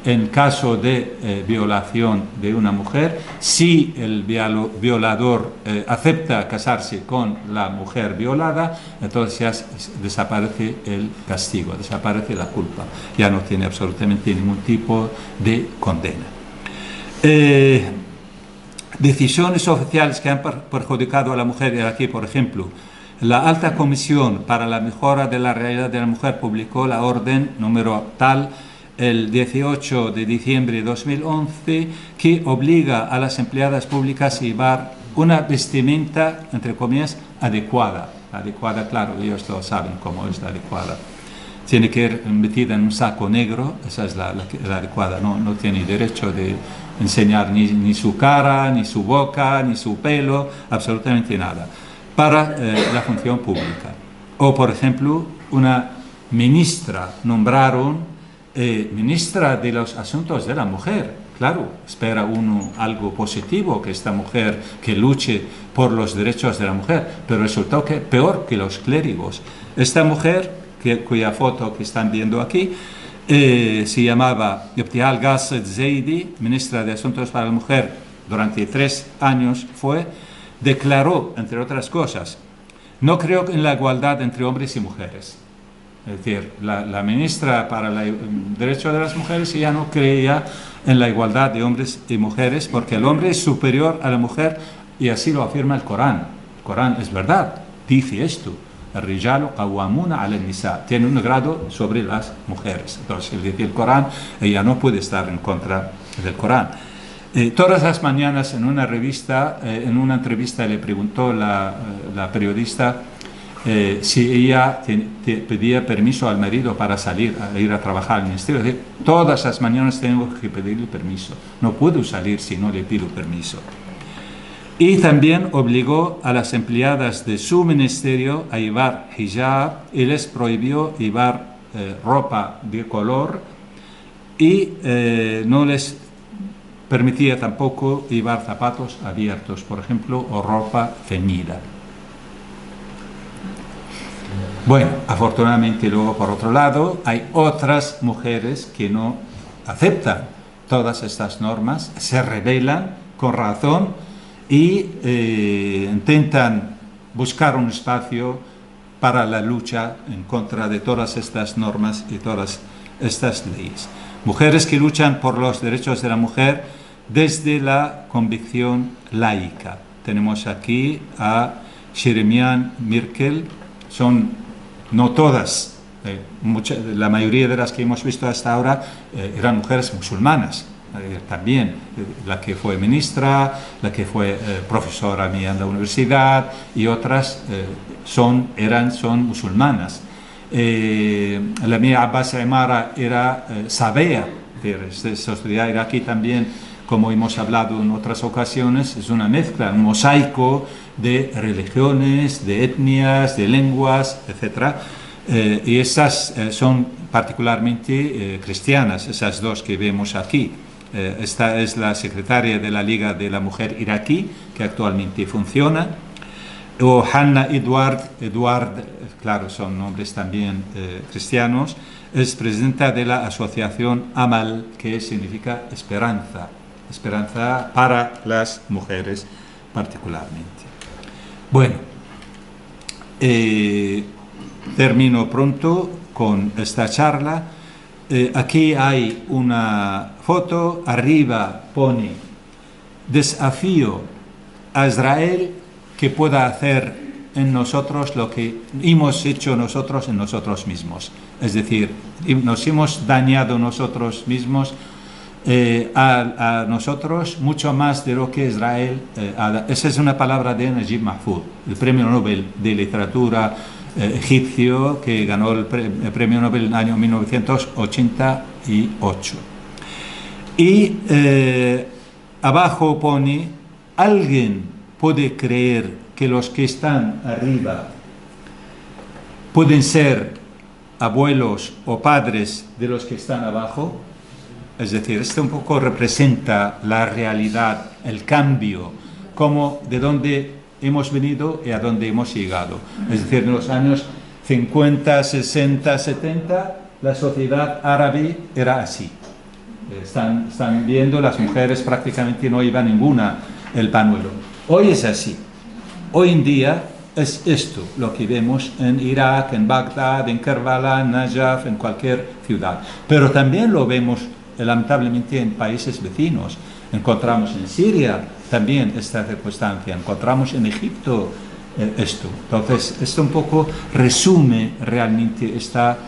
en caso de violación de una mujer, si el violador acepta casarse con la mujer violada, entonces ya desaparece el castigo, desaparece la culpa, ya no tiene absolutamente ningún tipo de condena. Decisiones oficiales que han perjudicado a la mujer iraquí, por ejemplo, la Alta Comisión para la Mejora de la Realidad de la Mujer publicó la orden número tal el 18 de diciembre de 2011, que obliga a las empleadas públicas a llevar una vestimenta, entre comillas, adecuada. Adecuada, claro, ellos lo saben cómo es la adecuada. Tiene que ir metida en un saco negro, esa es la adecuada, no tiene derecho de enseñar ni su cara, ni su boca, ni su pelo, absolutamente nada, para la función pública. O, por ejemplo, una ministra nombraron ministra de los Asuntos de la Mujer. Claro, espera uno algo positivo, que esta mujer que luche por los derechos de la mujer, pero resultó que peor que los clérigos. Esta mujer, cuya foto que están viendo aquí, se llamaba Ibtihal Ghased Zaidi, ministra de Asuntos para la Mujer, durante 3 años declaró, entre otras cosas, no creo en la igualdad entre hombres y mujeres. Es decir, la ministra para el derecho de las mujeres ya no creía en la igualdad de hombres y mujeres porque el hombre es superior a la mujer y así lo afirma el Corán. El Corán es verdad, dice esto. El-rijalu qawwamuna 'ala an-nisa, tiene un grado sobre las mujeres. Entonces, el Corán, ella no puede estar en contra del Corán. Todas las mañanas en una entrevista le preguntó la periodista si ella pedía permiso al marido para salir a ir a trabajar al ministerio. Es decir, todas las mañanas tengo que pedirle permiso, no puedo salir si no le pido permiso. Y también obligó a las empleadas de su ministerio a llevar hijab y les prohibió llevar ropa de color y no les permitía tampoco llevar zapatos abiertos, por ejemplo, o ropa ceñida. Bueno, afortunadamente luego, por otro lado, hay otras mujeres que no aceptan todas estas normas, se rebelan con razón y intentan buscar un espacio para la lucha en contra de todas estas normas y todas estas leyes. Mujeres que luchan por los derechos de la mujer desde la convicción laica. Tenemos aquí a Shiremian Mirkel, son no todas, la mayoría de las que hemos visto hasta ahora eran mujeres musulmanas, también la que fue ministra, la que fue profesora mía en la universidad y otras son musulmanas. La mía Abbas Aymara era sabea, esta sociedad iraquí también, como hemos hablado en otras ocasiones, es una mezcla, un mosaico de religiones, de etnias, de lenguas, etc. Y esas son particularmente cristianas, esas dos que vemos aquí. Esta es la secretaria de la Liga de la Mujer iraquí, que actualmente funciona. o Hannah Edward, claro, son nombres también cristianos, es presidenta de la asociación Amal, que significa esperanza, esperanza para las mujeres particularmente. Bueno, termino pronto con esta charla. Aquí hay una foto, arriba pone desafío a Israel que pueda hacer en nosotros lo que hemos hecho nosotros en nosotros mismos. Es decir, nos hemos dañado nosotros mismos a nosotros mucho más de lo que Israel esa es una palabra de Najib Mahfouz, el premio Nobel de literatura egipcio que ganó el premio Nobel en el año 1988. Y abajo pone: ¿alguien puede creer que los que están arriba pueden ser abuelos o padres de los que están abajo? Es decir, esto un poco representa la realidad, el cambio, como de dónde hemos venido y a dónde hemos llegado. Es decir, en los años 50, 60, 70, la sociedad árabe era así. Están viendo, las mujeres prácticamente no llevan ninguna el pañuelo. Hoy es así. Hoy en día es esto lo que vemos en Irak, en Bagdad, en Kerbala, en Najaf, en cualquier ciudad. Pero también lo vemos lamentablemente en países vecinos. Encontramos en Siria también esta circunstancia, encontramos en Egipto esto. Entonces, esto un poco resume realmente esta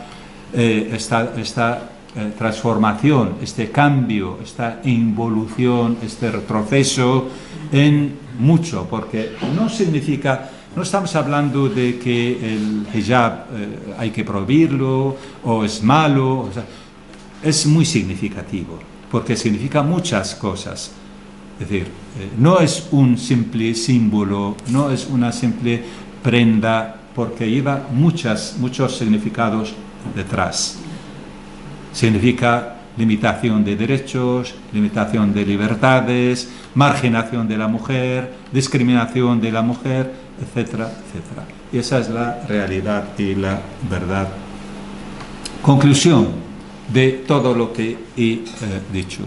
transformación, este cambio, esta involución, este retroceso en mucho, porque no significa, no estamos hablando de que el hijab hay que prohibirlo o es malo, o sea, es muy significativo, porque significa muchas cosas. Es decir, no es un simple símbolo, no es una simple prenda, porque lleva muchos significados detrás. Significa limitación de derechos, limitación de libertades, marginación de la mujer, discriminación de la mujer, etcétera, etcétera. Y esa es la realidad y la verdad. Conclusión de todo lo que he dicho.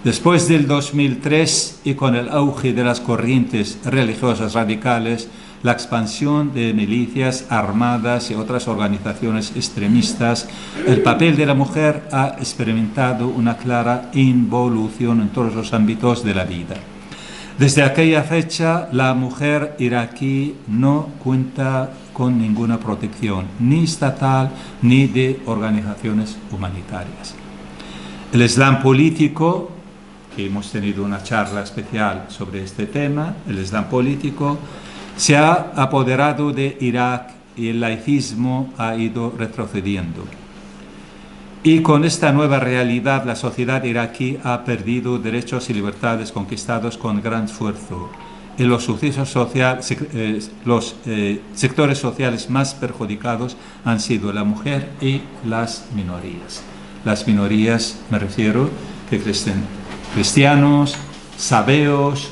Después del 2003 y con el auge de las corrientes religiosas radicales, la expansión de milicias armadas y otras organizaciones extremistas, el papel de la mujer ha experimentado una clara involución en todos los ámbitos de la vida. Desde aquella fecha, la mujer iraquí no cuenta con ninguna protección, ni estatal ni de organizaciones humanitarias. El Islam político, que hemos tenido una charla especial sobre este tema, el Islam político se ha apoderado de Irak y el laicismo ha ido retrocediendo. Y con esta nueva realidad, la sociedad iraquí ha perdido derechos y libertades conquistados con gran esfuerzo. En los sucesos sectores sociales más perjudicados han sido la mujer y las minorías. Las minorías, me refiero, que cristianos, sabeos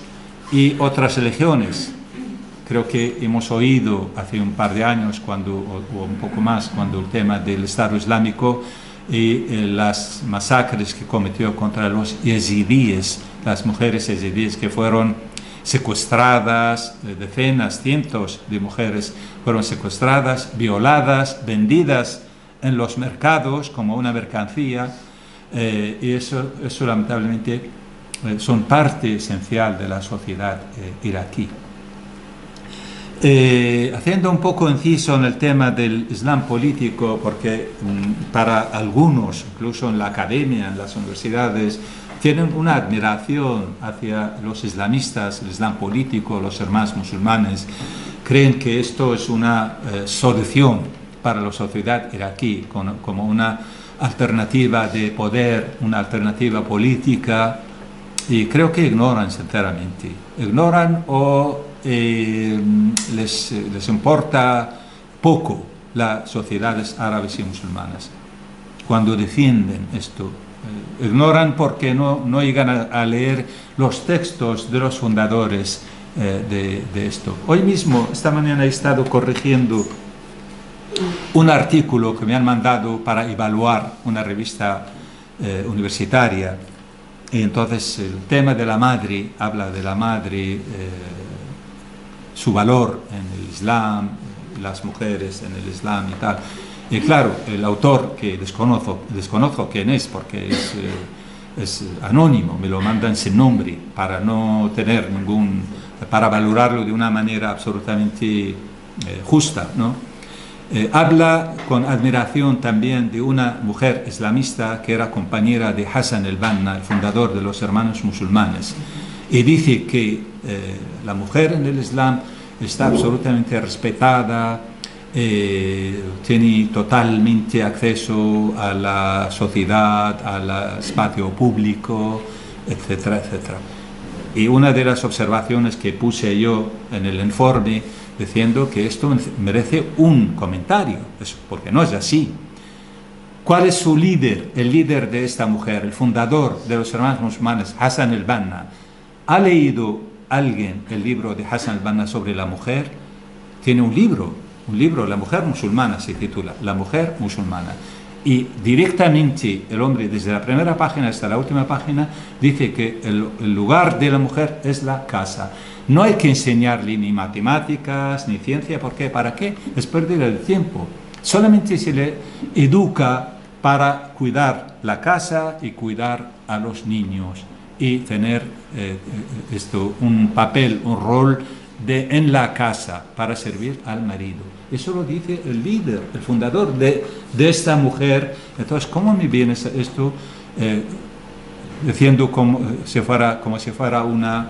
y otras religiones. Creo que hemos oído hace un par de años, o un poco más, cuando el tema del Estado Islámico y las masacres que cometió contra los yezidíes, las mujeres yezidíes que fueron secuestradas, decenas, cientos de mujeres fueron secuestradas, violadas, vendidas en los mercados como una mercancía, y eso lamentablemente son parte esencial de la sociedad iraquí. Haciendo un poco inciso en el tema del Islam político, porque para algunos, incluso en la academia, en las universidades, tienen una admiración hacia los islamistas, el Islam político, los hermanos musulmanes, creen que esto es una solución para la sociedad iraquí, como una alternativa de poder, una alternativa política, y creo que ignoran sinceramente, ignoran o les importa poco las sociedades árabes y musulmanas cuando defienden esto. Ignoran porque no llegan a leer los textos de los fundadores de esto. Hoy mismo, esta mañana, he estado corrigiendo un artículo que me han mandado para evaluar una revista universitaria, y entonces el tema de la madre, habla de la madre, su valor en el Islam, las mujeres en el Islam y tal. Y claro, el autor, que desconozco quién es, porque es anónimo, me lo mandan sin nombre para no tener para valorarlo de una manera absolutamente justa, ¿no? Habla con admiración también de una mujer islamista que era compañera de Hassan el-Banna, el fundador de los Hermanos Musulmanes, y dice que la mujer en el Islam está absolutamente respetada, tiene totalmente acceso a la sociedad, al espacio público, etcétera, etcétera. Y una de las observaciones que puse yo en el informe, diciendo que esto merece un comentario, porque no es así. ¿Cuál es su líder, el líder de esta mujer, el fundador de los Hermanos Musulmanes, Hassan el-Banna? ¿Ha leído alguien el libro de Hassan el-Banna sobre la mujer? Tiene un libro, La mujer musulmana se titula, La mujer musulmana. Y directamente el hombre, desde la primera página hasta la última página, dice que el lugar de la mujer es la casa. No hay que enseñarle ni matemáticas, ni ciencia, ¿por qué? ¿Para qué? Es perder el tiempo. Solamente se le educa para cuidar la casa y cuidar a los niños y tener un papel, un rol en la casa para servir al marido. Eso lo dice el líder, el fundador de esta mujer. Entonces, ¿cómo me viene esto diciendo como si fuera una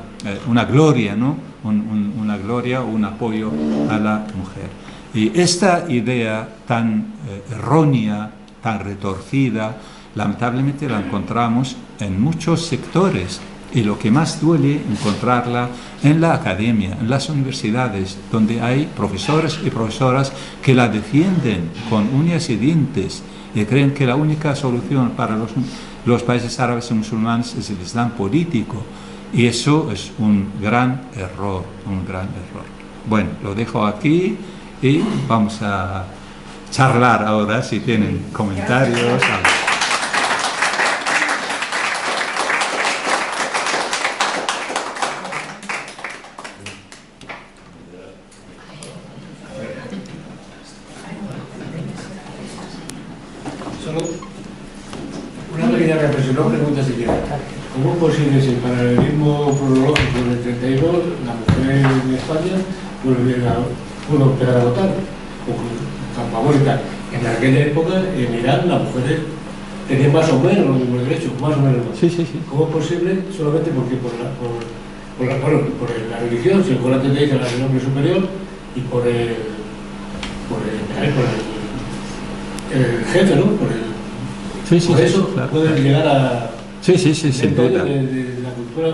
gloria, ¿no? Una gloria o un apoyo a la mujer? Y esta idea tan errónea, tan retorcida, lamentablemente la encontramos en muchos sectores. Y lo que más duele encontrarla en la academia, en las universidades, donde hay profesores y profesoras que la defienden con uñas y dientes y creen que la única solución para los países árabes y musulmanes es el Islam político. Y eso es un gran error, un gran error. Bueno, lo dejo aquí y vamos a charlar ahora, si tienen comentarios. Una pregunta siquiera. ¿Cómo es posible si el paralelismo cronológico del 32, la mujer en España pudo empezar a votar? A favor y tal. En aquella época, en Irán, las mujeres tenían más o menos los mismos derechos, más o menos. Sí, sí, sí. ¿Cómo es posible? Solamente porque por la religión, si el Corán te dice la del hombre superior, y por el jefe, ¿no? Por eso claro, pueden llegar a... Sí, sin duda. De la cultura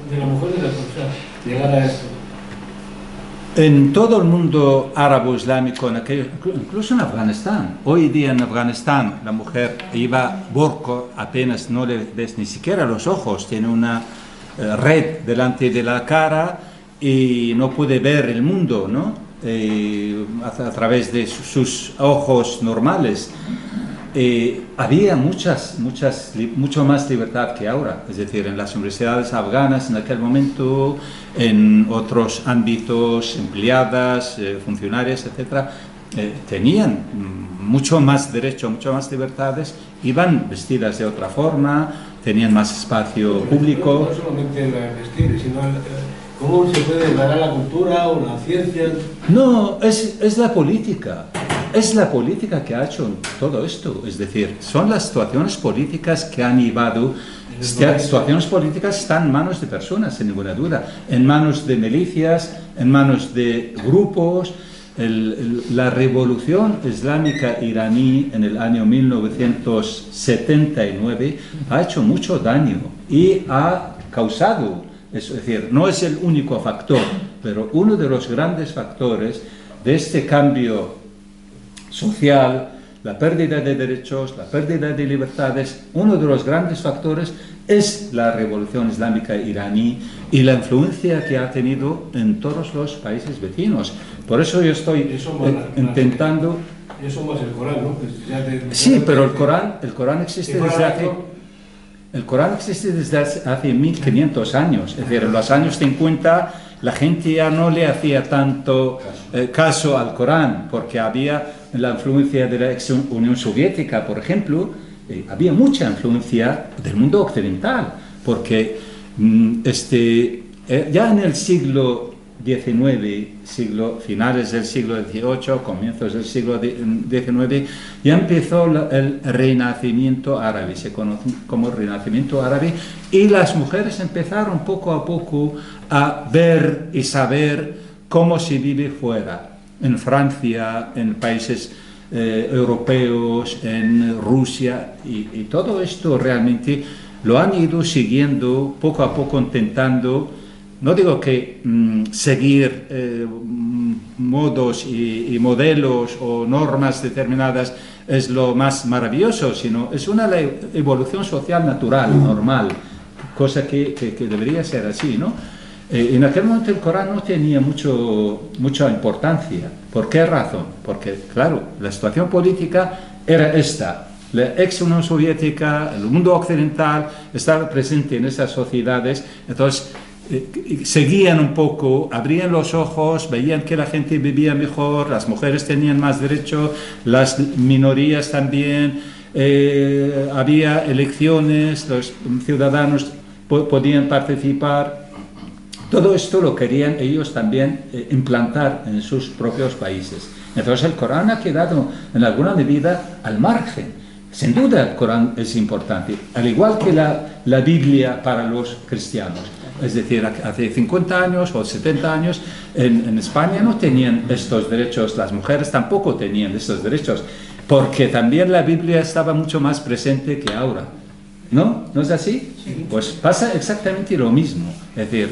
de la mujer, llegar a esto. En todo el mundo árabe-islámico, incluso en Afganistán, hoy día en Afganistán la mujer lleva burqa, apenas no le ves ni siquiera los ojos, tiene una red delante de la cara y no puede ver el mundo, ¿no? A través de sus ojos normales. Había mucho más libertad que ahora, es decir, en las universidades afganas en aquel momento, en otros ámbitos, empleadas, funcionarias, etcétera, tenían mucho más derecho, mucho más libertades, iban vestidas de otra forma, tenían más espacio público. No solamente el vestir, sino cómo se puede ganar la cultura o la ciencia. No, es la política. Es la política que ha hecho todo esto, es decir, son las situaciones políticas que han llevado. Estas situaciones políticas están en manos de personas, sin ninguna duda, en manos de milicias, en manos de grupos. La revolución islámica iraní en el año 1979 ha hecho mucho daño y ha causado, es decir, no es el único factor, pero uno de los grandes factores de este cambio social, la pérdida de derechos, la pérdida de libertades, uno de los grandes factores es la revolución islámica iraní y la influencia que ha tenido en todos los países vecinos. Por eso yo estoy intentando... Eso más el Corán, ¿no? Sí, pero el Corán existe desde hace... El Corán existe desde hace 1500 años, es decir, en los años 50 la gente ya no le hacía tanto caso al Corán, porque había la influencia de la ex Unión Soviética, por ejemplo, había mucha influencia del mundo occidental, porque ya en el siglo XIX, finales del siglo XVIII, comienzos del siglo XIX, ya empezó el Renacimiento árabe, se conoce como Renacimiento árabe, y las mujeres empezaron poco a poco a ver y saber cómo se vive fuera, en Francia, en países europeos, en Rusia, y todo esto realmente lo han ido siguiendo poco a poco, intentando. No digo que seguir modos y modelos o normas determinadas es lo más maravilloso, sino es una evolución social natural, normal, cosa que debería ser así, ¿no? En aquel momento el Corán no tenía mucha importancia. ¿Por qué razón? Porque, claro, la situación política era esta. La ex Unión Soviética, el mundo occidental, estaba presente en esas sociedades, entonces seguían un poco, abrían los ojos, veían que la gente vivía mejor, las mujeres tenían más derecho, las minorías también, había elecciones, los ciudadanos podían participar. Todo esto lo querían ellos también implantar en sus propios países. Entonces el Corán ha quedado en alguna medida al margen. Sin duda el Corán es importante, al igual que la Biblia para los cristianos. Es decir, hace 50 años o 70 años en España no tenían estos derechos, las mujeres tampoco tenían estos derechos, porque también la Biblia estaba mucho más presente que ahora. ¿No? ¿No es así? Sí. Pues pasa exactamente lo mismo. Es decir,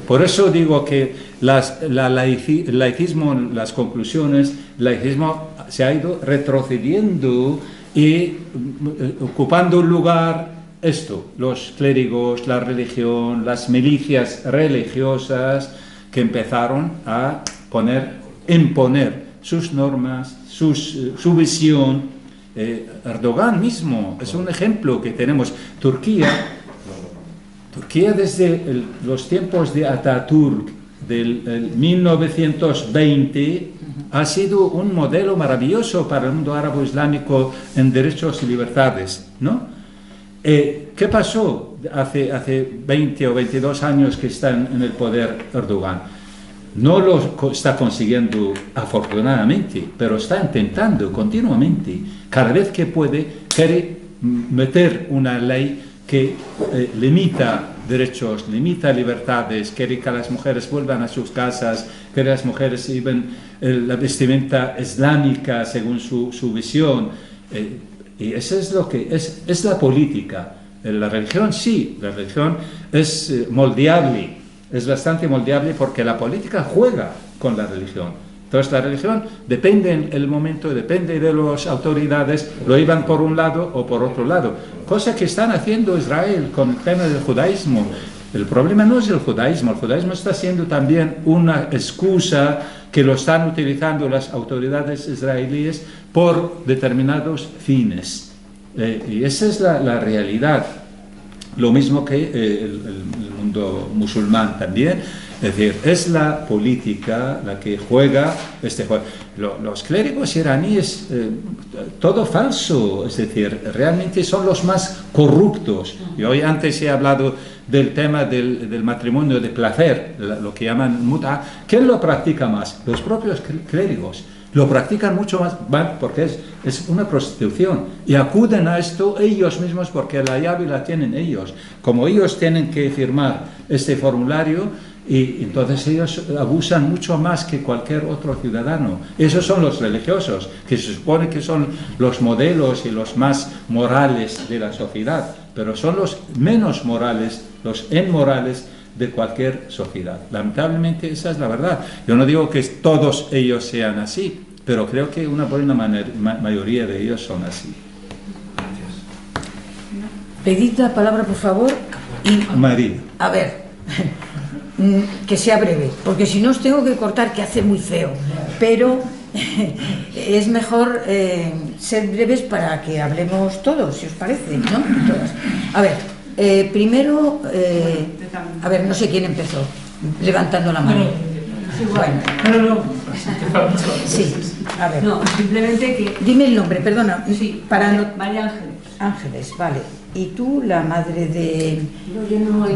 por eso digo que el laicismo, las conclusiones, el laicismo se ha ido retrocediendo y ocupando un lugar. Esto, los clérigos, la religión, las milicias religiosas que empezaron a imponer sus normas, su visión. Erdogan mismo es un ejemplo que tenemos. Turquía desde los tiempos de Atatürk, del 1920, ha sido un modelo maravilloso para el mundo árabe-islámico en derechos y libertades, ¿no? ¿Qué pasó hace 20 o 22 años que está en el poder Erdogan? No lo está consiguiendo afortunadamente, pero está intentando continuamente, cada vez que puede, quiere meter una ley que limita derechos, limita libertades, quiere que las mujeres vuelvan a sus casas, que las mujeres lleven la vestimenta islámica según su visión. Y eso es lo que es la política. La religión sí, la religión es moldeable, es bastante moldeable porque la política juega con la religión. Entonces la religión depende en el momento, depende de las autoridades, lo llevan por un lado o por otro lado. Cosa que están haciendo Israel con el tema del judaísmo. El problema no es el judaísmo está siendo también una excusa que lo están utilizando las autoridades israelíes por determinados fines. Y esa es la realidad. Lo mismo que el mundo musulmán también. Es decir, es la política la que juega este juego. Los clérigos iraníes, todo falso, es decir, realmente son los más corruptos. Y hoy antes he hablado del tema del matrimonio de placer, lo que llaman mut'a. ¿Quién lo practica más? Los propios clérigos. Lo practican mucho más porque es una prostitución y acuden a esto ellos mismos porque la llave la tienen ellos. Como ellos tienen que firmar este formulario, y entonces ellos abusan mucho más que cualquier otro ciudadano. Esos son los religiosos, que se supone que son los modelos y los más morales de la sociedad, pero son los menos morales, los inmorales de cualquier sociedad. Lamentablemente esa es la verdad. Yo no digo que todos ellos sean así, pero creo que una buena mayoría de ellos son así. No. Pedid la palabra, por favor, y... María. A ver, que sea breve, porque si no os tengo que cortar, que hace muy feo, pero es mejor ser breves para que hablemos todos, si os parece, ¿no? Todas. A ver, primero, a ver, no sé quién empezó, levantando la mano. Bueno, No. sí, a ver. No, simplemente que... Dime el nombre, perdona. Sí, para no... María Ángeles. Ángeles, vale. ¿Y tú, la madre de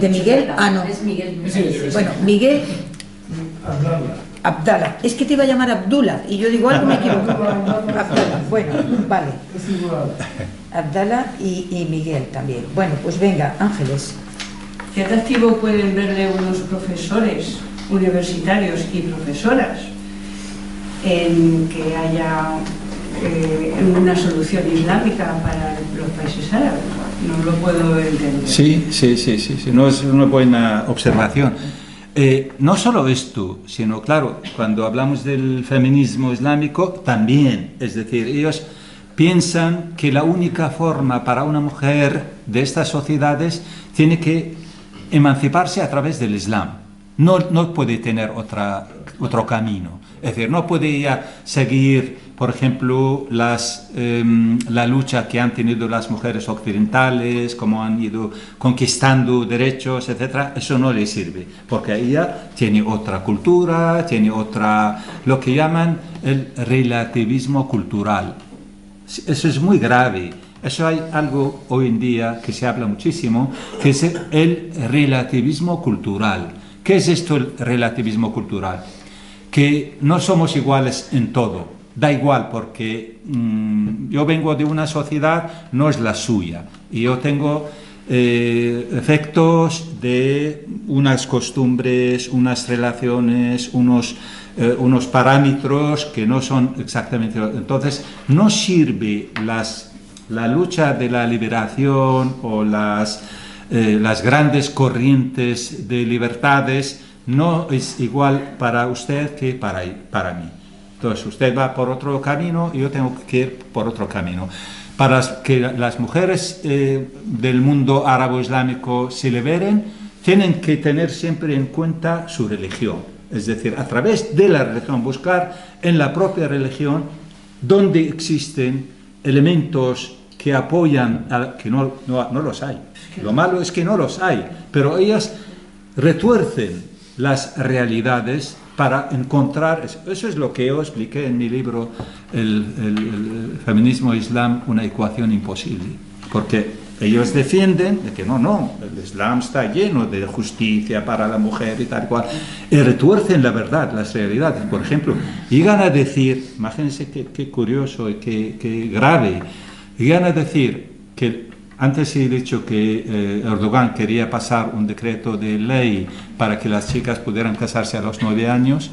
¿De Miguel? Ah, no. Es Miguel. Bueno, Miguel Hablarla. Abdala. Es que te iba a llamar Abdullah y yo digo algo me equivoco. Abdala. Bueno, vale. Abdala y Miguel también. Bueno, pues venga, Ángeles. ¿Qué atractivo pueden verle unos profesores universitarios y profesoras en que haya una solución islámica para los países árabes? No lo puedo entender. Sí, no es una buena observación. No solo esto, sino, claro, cuando hablamos del feminismo islámico, también, es decir, ellos piensan que la única forma para una mujer de estas sociedades tiene que emanciparse a través del Islam. No puede tener otro camino. Es decir, no puede ya seguir, por ejemplo, la lucha que han tenido las mujeres occidentales, cómo han ido conquistando derechos, etc. Eso no le sirve, porque ella tiene otra cultura, tiene lo que llaman el relativismo cultural. Eso es muy grave. Eso hay algo hoy en día que se habla muchísimo, que es el relativismo cultural. ¿Qué es esto el relativismo cultural? Que no somos iguales en todo. Da igual, porque yo vengo de una sociedad, no es la suya. Y yo tengo efectos de unas costumbres, unas relaciones, unos parámetros que no son exactamente... Entonces, no sirve la lucha de la liberación o las grandes corrientes de libertades, no es igual para usted que para mí. Entonces, usted va por otro camino y yo tengo que ir por otro camino. Para que las mujeres del mundo árabe-islámico se liberen, tienen que tener siempre en cuenta su religión. Es decir, a través de la religión, buscar en la propia religión donde existen elementos que apoyan, que no los hay. Lo malo es que no los hay, pero ellas retuercen las realidades para encontrar, eso es lo que yo expliqué en mi libro, el feminismo islam, una ecuación imposible, porque ellos defienden de que no, el islam está lleno de justicia para la mujer y tal cual, y retuercen la verdad, las realidades. Por ejemplo, llegan a decir, imagínense qué curioso y qué grave, llegan a decir que antes he dicho que Erdogan quería pasar un decreto de ley para que las chicas pudieran casarse a los 9 años,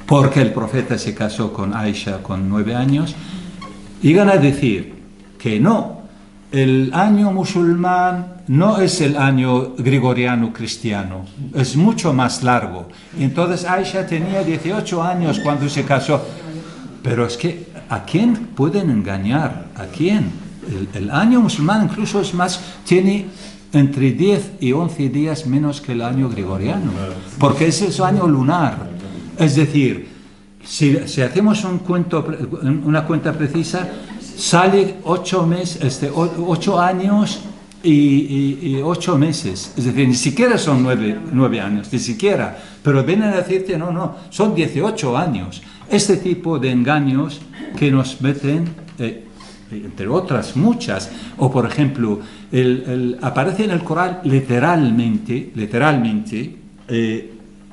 porque el profeta se casó con Aisha con 9 años. Llegan a decir que no, el año musulmán no es el año gregoriano cristiano, es mucho más largo. Entonces Aisha tenía 18 años cuando se casó. Pero es que, ¿a quién pueden engañar? ¿A quién? El año musulmán incluso es más, tiene entre 10 y 11 días menos que el año gregoriano, porque ese es año lunar. Es decir, si hacemos una cuenta precisa, sale 8 años y 8 meses. Es decir, ni siquiera son 9 años, ni siquiera. Pero vienen a decirte, no, son 18 años. Este tipo de engaños que nos meten... entre otras muchas, o por ejemplo, aparece en el Corán literalmente,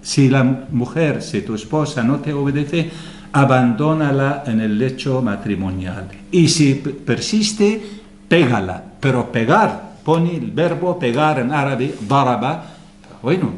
si la mujer, si tu esposa no te obedece, abandónala en el lecho matrimonial, y si persiste, pégala. Pero pegar, pone el verbo pegar en árabe, daraba. Bueno,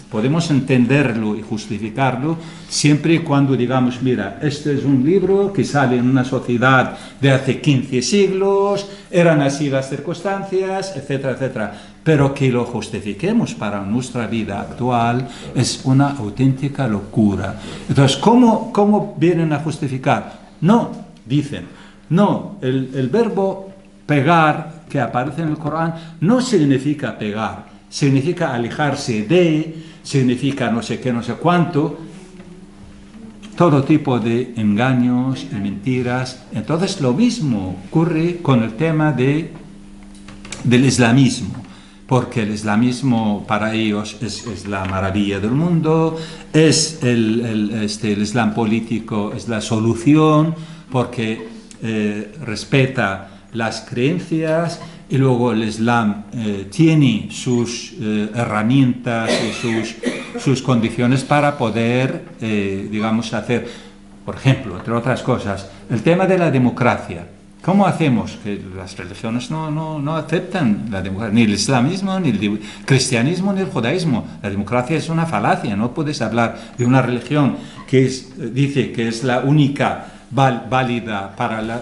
podemos entenderlo y justificarlo siempre y cuando digamos, mira, este es un libro que sale en una sociedad de hace 15 siglos, eran así las circunstancias, etcétera, etcétera. Pero que lo justifiquemos para nuestra vida actual es una auténtica locura. Entonces, ¿cómo vienen a justificar? No, dicen, no, el verbo pegar que aparece en el Corán no significa pegar, significa alejarse de, significa no sé qué, no sé cuánto, todo tipo de engaños y mentiras. Entonces lo mismo ocurre con el tema del islamismo, porque el islamismo para ellos es la maravilla del mundo, es el islam político, es la solución, porque respeta las creencias, y luego el islam tiene sus herramientas y sus condiciones para poder, digamos, hacer, por ejemplo, entre otras cosas, el tema de la democracia. ¿Cómo hacemos? Que las religiones no aceptan la democracia, ni el islamismo, ni el cristianismo, ni el judaísmo. La democracia es una falacia, no puedes hablar de una religión que dice que es la única válida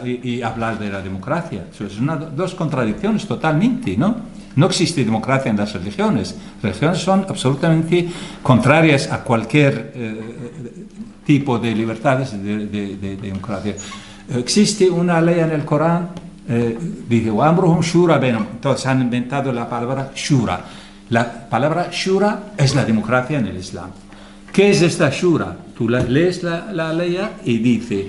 y hablar de la democracia. Eso es dos contradicciones totalmente, ¿no? No existe democracia en las religiones. Las religiones son absolutamente contrarias a cualquier tipo de libertades de democracia. Existe una ley en el Corán, dice, وَأَمْرُهُمْ شُورَى بَيْنَهُمْ. Entonces han inventado la palabra shura. La palabra shura es la democracia en el Islam. ¿Qué es esta shura? Tú lees la ley y dice,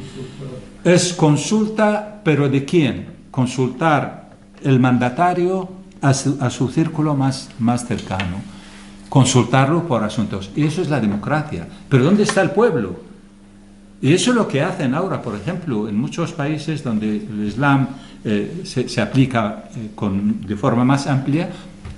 es consulta, pero ¿de quién? Consultar el mandatario a su círculo más cercano. Consultarlo por asuntos. Y eso es la democracia. Pero ¿dónde está el pueblo? Y eso es lo que hacen ahora, por ejemplo, en muchos países donde el Islam se aplica de forma más amplia,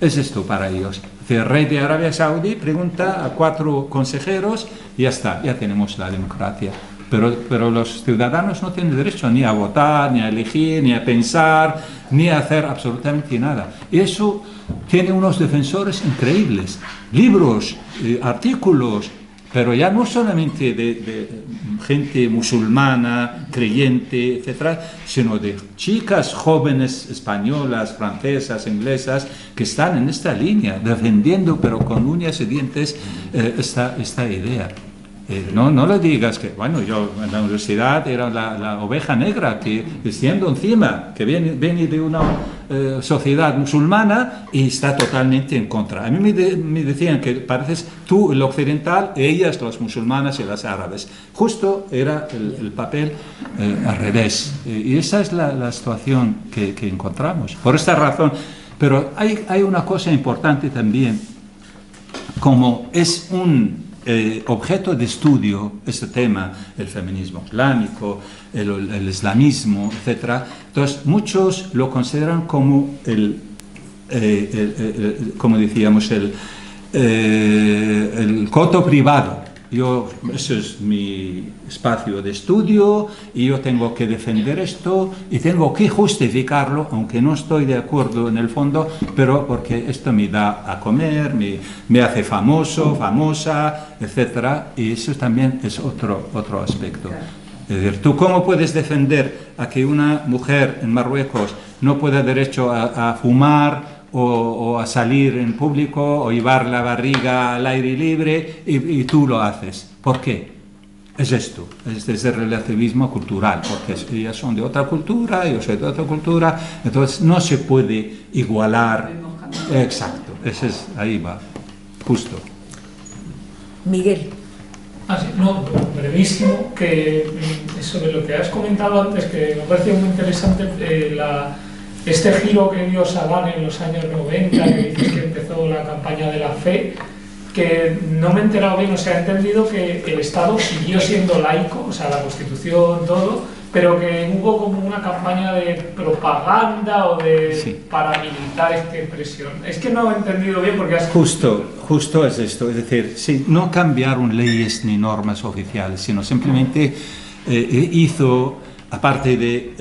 es esto para ellos. El rey de Arabia Saudí pregunta a 4 consejeros y ya está, ya tenemos la democracia. Pero los ciudadanos no tienen derecho ni a votar, ni a elegir, ni a pensar, ni a hacer absolutamente nada. Y eso tiene unos defensores increíbles, libros, artículos, pero ya no solamente de gente musulmana, creyente, etcétera, sino de chicas jóvenes españolas, francesas, inglesas, que están en esta línea, defendiendo, pero con uñas y dientes, esta idea. No le digas que, bueno, yo en la universidad era la oveja negra que siendo encima, que viene de una sociedad musulmana y está totalmente en contra. A mí me decían que pareces tú el occidental, ellas las musulmanas y las árabes. Justo era el papel al revés. Y esa es la situación que encontramos. Por esta razón, pero hay una cosa importante también, como es un objeto de estudio este tema, el feminismo islámico, el islamismo, etc. Entonces muchos lo consideran como como decíamos, el coto privado. Ese es mi espacio de estudio y yo tengo que defender esto y tengo que justificarlo, aunque no estoy de acuerdo en el fondo, pero porque esto me da a comer, me hace famoso, famosa, etc. Y eso también es otro aspecto. Es decir, ¿tú cómo puedes defender a que una mujer en Marruecos no pueda derecho a fumar o a salir en público o llevar la barriga al aire libre y tú lo haces? ¿Por qué? Es esto, es el relativismo cultural, porque ellas son de otra cultura, yo soy de otra cultura, entonces no se puede igualar. Exacto, ahí va, justo. Miguel. Sí, no, brevísimo, que sobre lo que has comentado antes, que me parece muy interesante este giro que dio Saban en los años 90, que dices que empezó la campaña de la fe, que no me he enterado bien, o sea, he entendido que el Estado siguió siendo laico, o sea, la Constitución, todo, pero que hubo como una campaña de propaganda o de paramilitar esta impresión. Es que no he entendido bien porque has... Justo es esto, es decir, sí, no cambiaron leyes ni normas oficiales, sino simplemente hizo... Aparte de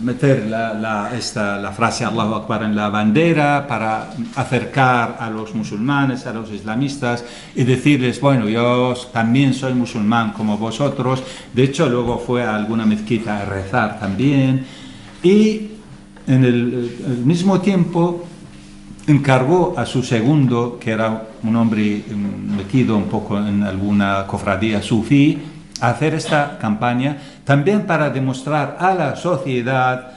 meter la frase Allahu Akbar en la bandera para acercar a los musulmanes, a los islamistas y decirles, bueno, yo también soy musulmán como vosotros. De hecho, luego fue a alguna mezquita a rezar también. Y en el mismo tiempo encargó a su segundo, que era un hombre metido un poco en alguna cofradía sufí, a hacer esta campaña también para demostrar a la sociedad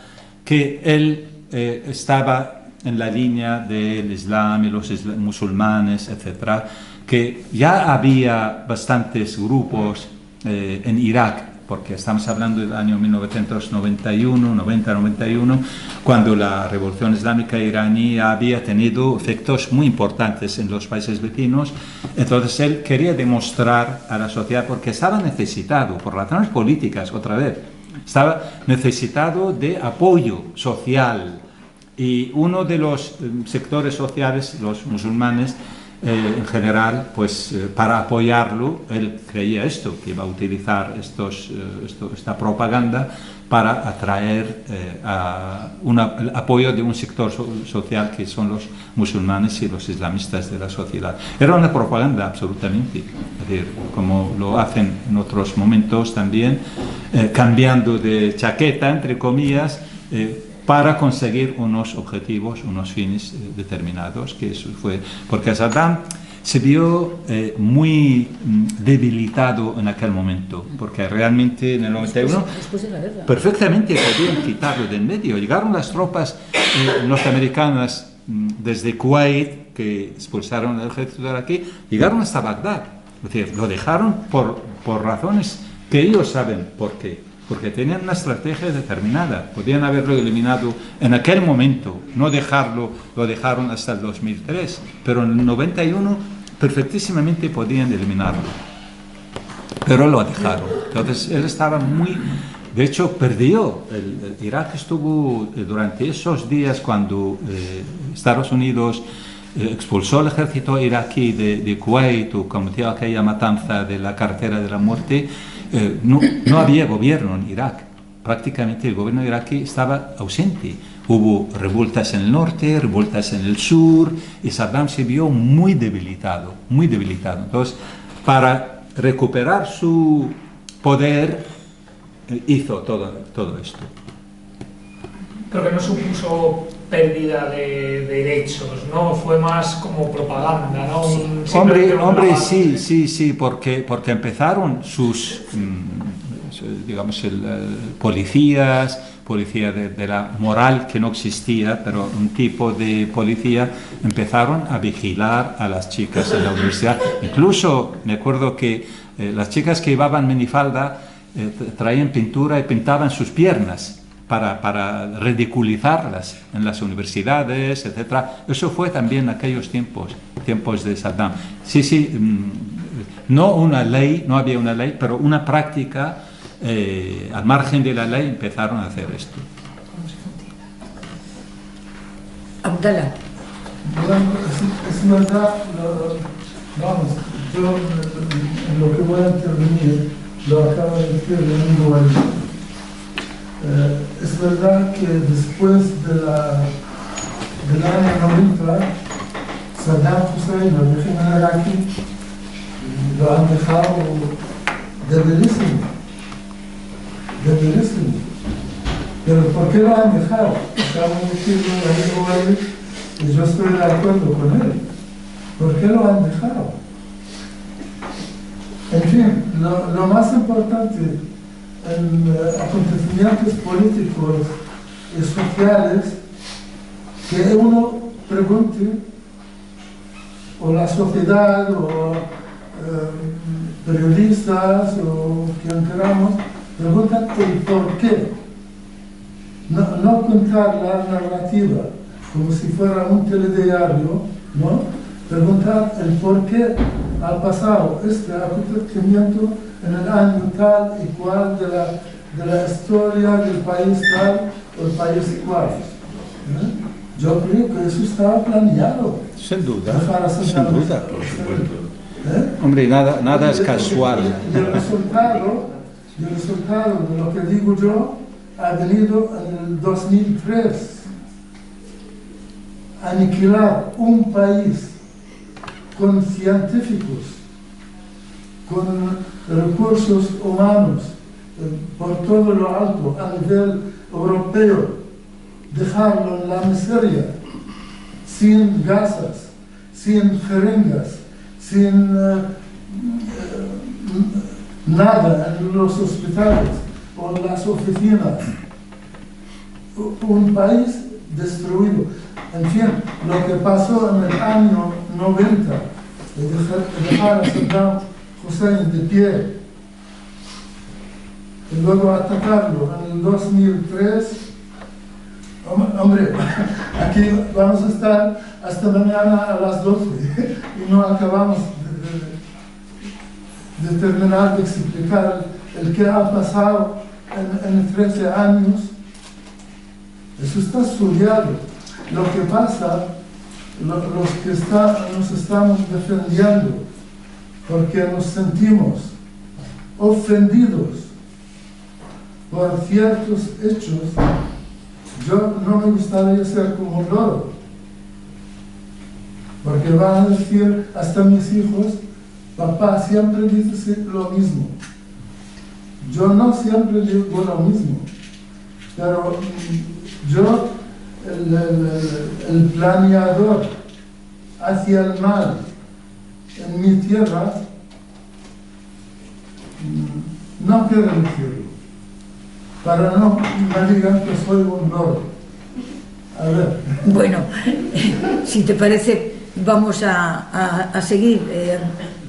que él estaba en la línea del Islam y los musulmanes, etc., que ya había bastantes grupos en Irak, porque estamos hablando del año 1991, 90-91, cuando la revolución islámica iraní había tenido efectos muy importantes en los países vecinos. Entonces él quería demostrar a la sociedad, porque estaba necesitado, por razones políticas, otra vez, estaba necesitado de apoyo social, y uno de los sectores sociales, los musulmanes, en general, pues para apoyarlo, él creía esto, que iba a utilizar esta propaganda para atraer el apoyo de un sector social que son los musulmanes y los islamistas de la sociedad. Era una propaganda absolutamente, es decir, como lo hacen en otros momentos también, cambiando de chaqueta, entre comillas, para conseguir unos objetivos, unos fines determinados, que eso fue, porque Saddam se vio muy debilitado en aquel momento, porque realmente en el 91 después de la guerra, perfectamente podían quitarlo de en medio. Llegaron las tropas norteamericanas desde Kuwait, que expulsaron al ejército de aquí, llegaron hasta Bagdad, es decir, lo dejaron por razones que ellos saben por qué. Porque tenían una estrategia determinada, podían haberlo eliminado en aquel momento, no dejarlo, lo dejaron hasta el 2003, pero en el 91 perfectísimamente podían eliminarlo, pero lo dejaron. Entonces él estaba muy, de hecho perdió, Irak estuvo durante esos días cuando Estados Unidos expulsó al ejército iraquí de Kuwait, o cometió aquella matanza de la carretera de la muerte. No había gobierno en Irak, prácticamente el gobierno iraquí estaba ausente. Hubo revueltas en el norte, revueltas en el sur, y Saddam se vio muy debilitado, muy debilitado. Entonces, para recuperar su poder, hizo todo esto. Creo que no supuso pérdida de derechos, ¿no? Fue más como propaganda, ¿no? Hombre, sí, porque empezaron sus, digamos, policía de la moral que no existía, pero un tipo de policía, empezaron a vigilar a las chicas en la universidad. Incluso me acuerdo que las chicas que llevaban minifalda traían pintura y pintaban sus piernas para ridiculizarlas en las universidades, etc. Eso fue también en aquellos tiempos de Saddam. Sí, no una ley, no había una ley, pero una práctica, al margen de la ley, empezaron a hacer esto. Abdallah. Bueno, es verdad, vamos, yo en lo que voy a intervenir, lo acaba de decir el amigo Walid. Es verdad que después del año 90, Saddam Hussein, el régimen iraquí, lo han dejado debilísimo. Pero ¿por qué lo han dejado? Acaba de decirlo el amigo Walid, y yo estoy de acuerdo con él. ¿Por qué lo han dejado? En fin, lo más importante en acontecimientos políticos y sociales, que uno pregunte, o la sociedad, o periodistas, o quien queramos, preguntan el por qué. No contar la narrativa como si fuera un telediario, ¿no? Preguntar el por qué ha pasado este acontecimiento en el año tal y cual de la historia del país tal o el país cual. Yo creo que eso estaba planeado. Sin duda, por supuesto. Hombre, nada es casual. Y el resultado de lo que digo yo ha venido en el 2003. Aniquilar un país con científicos, con recursos humanos por todo lo alto a nivel europeo, dejarlo en la miseria, sin gasas, sin jeringas, sin nada en los hospitales o en las oficinas. Un país destruido. En fin, lo que pasó en el año 90, de dejar a Saddam Hussein de pie, y luego atacarlo en el 2003, hombre, aquí vamos a estar hasta mañana a las 12 y no acabamos de terminar de explicar el que ha pasado en 13 años. Eso está estudiado. Lo que pasa, los que nos estamos defendiendo, porque nos sentimos ofendidos por ciertos hechos, yo no me gustaría ser como un loro, porque van a decir hasta mis hijos, papá siempre dice lo mismo. Yo no siempre digo lo mismo, pero yo, el planeador hacia el mal en mi tierra, no quiero decirlo, para no me digan que soy un loro. A ver. Bueno, si te parece, vamos a seguir.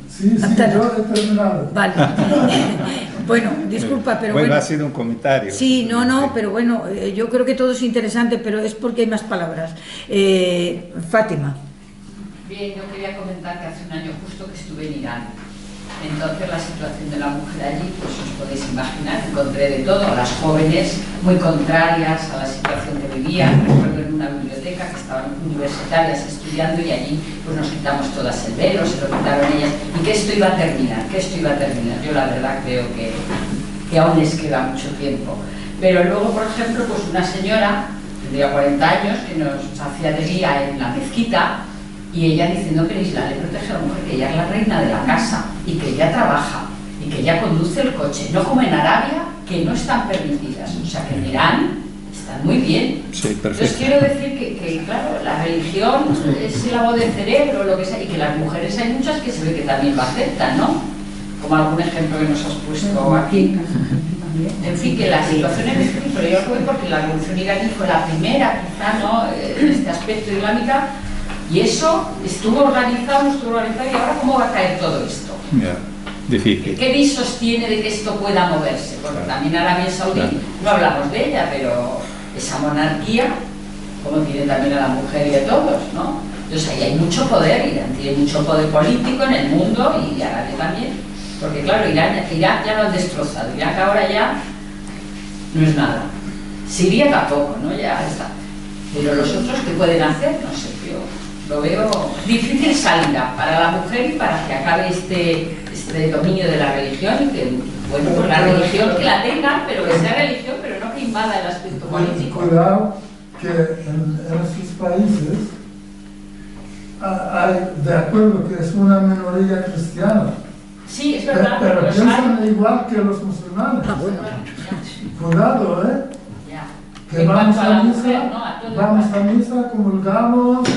Sí, yo he terminado. Vale. Bueno, disculpa, pero bueno, ha sido un comentario. Sí, no, pero bueno, yo creo que todo es interesante, pero es porque hay más palabras. Fátima. Bien, yo quería comentar que hace un año justo que estuve en Irán. Entonces la situación de la mujer allí, pues os podéis imaginar, encontré de todo, a las jóvenes muy contrarias a la situación que vivían. Recuerdo en una biblioteca que estaban universitarias estudiando y allí pues nos quitamos todas el velo, se lo quitaron ellas, y que esto iba a terminar, Yo la verdad creo que aún les queda mucho tiempo. Pero luego, por ejemplo, pues una señora, tendría 40 años, que nos hacía de guía en la mezquita, y ella diciendo que el Islam le protege a la mujer, que ella es la reina de la casa y que ella trabaja y que ella conduce el coche, no como en Arabia, que no están permitidas. O sea, que en Irán están muy bien. Sí, perfecto. Entonces quiero decir que claro, la religión es el lavado de cerebro, lo que sea, y que las mujeres hay muchas que se ve que también lo aceptan, ¿no? Como algún ejemplo que nos has puesto aquí. En fin, que la situación es difícil, pero yo voy porque la revolución iraní fue la primera, quizá, ¿no?, en este aspecto islámica. Y eso estuvo organizado, y ahora ¿cómo va a caer todo esto? Yeah, difícil. ¿Qué visos tiene de que esto pueda moverse? Porque también Arabia Saudí, no hablamos de ella, pero esa monarquía, como tiene también a la mujer y a todos, ¿no? Entonces ahí hay mucho poder, Irán tiene mucho poder político en el mundo y Arabia también. Porque claro, Irak ya lo han destrozado, Irak ahora ya no es nada. Siria tampoco, ¿no? Ya está. Pero los otros, ¿qué pueden hacer? No sé, yo lo veo difícil salida para la mujer y para que acabe este dominio de la religión y que, bueno, pues la religión que la tengan, pero que sea religión, pero no que invada el aspecto político. Cuidado que en esos países hay, de acuerdo que es una minoría cristiana, sí, es verdad, pero los piensan hay. igual que los musulmanes. Bueno. Cuidado, Ya. que En vamos cuanto a la mujer, misa, ¿no? A todo vamos a misa, comulgamos,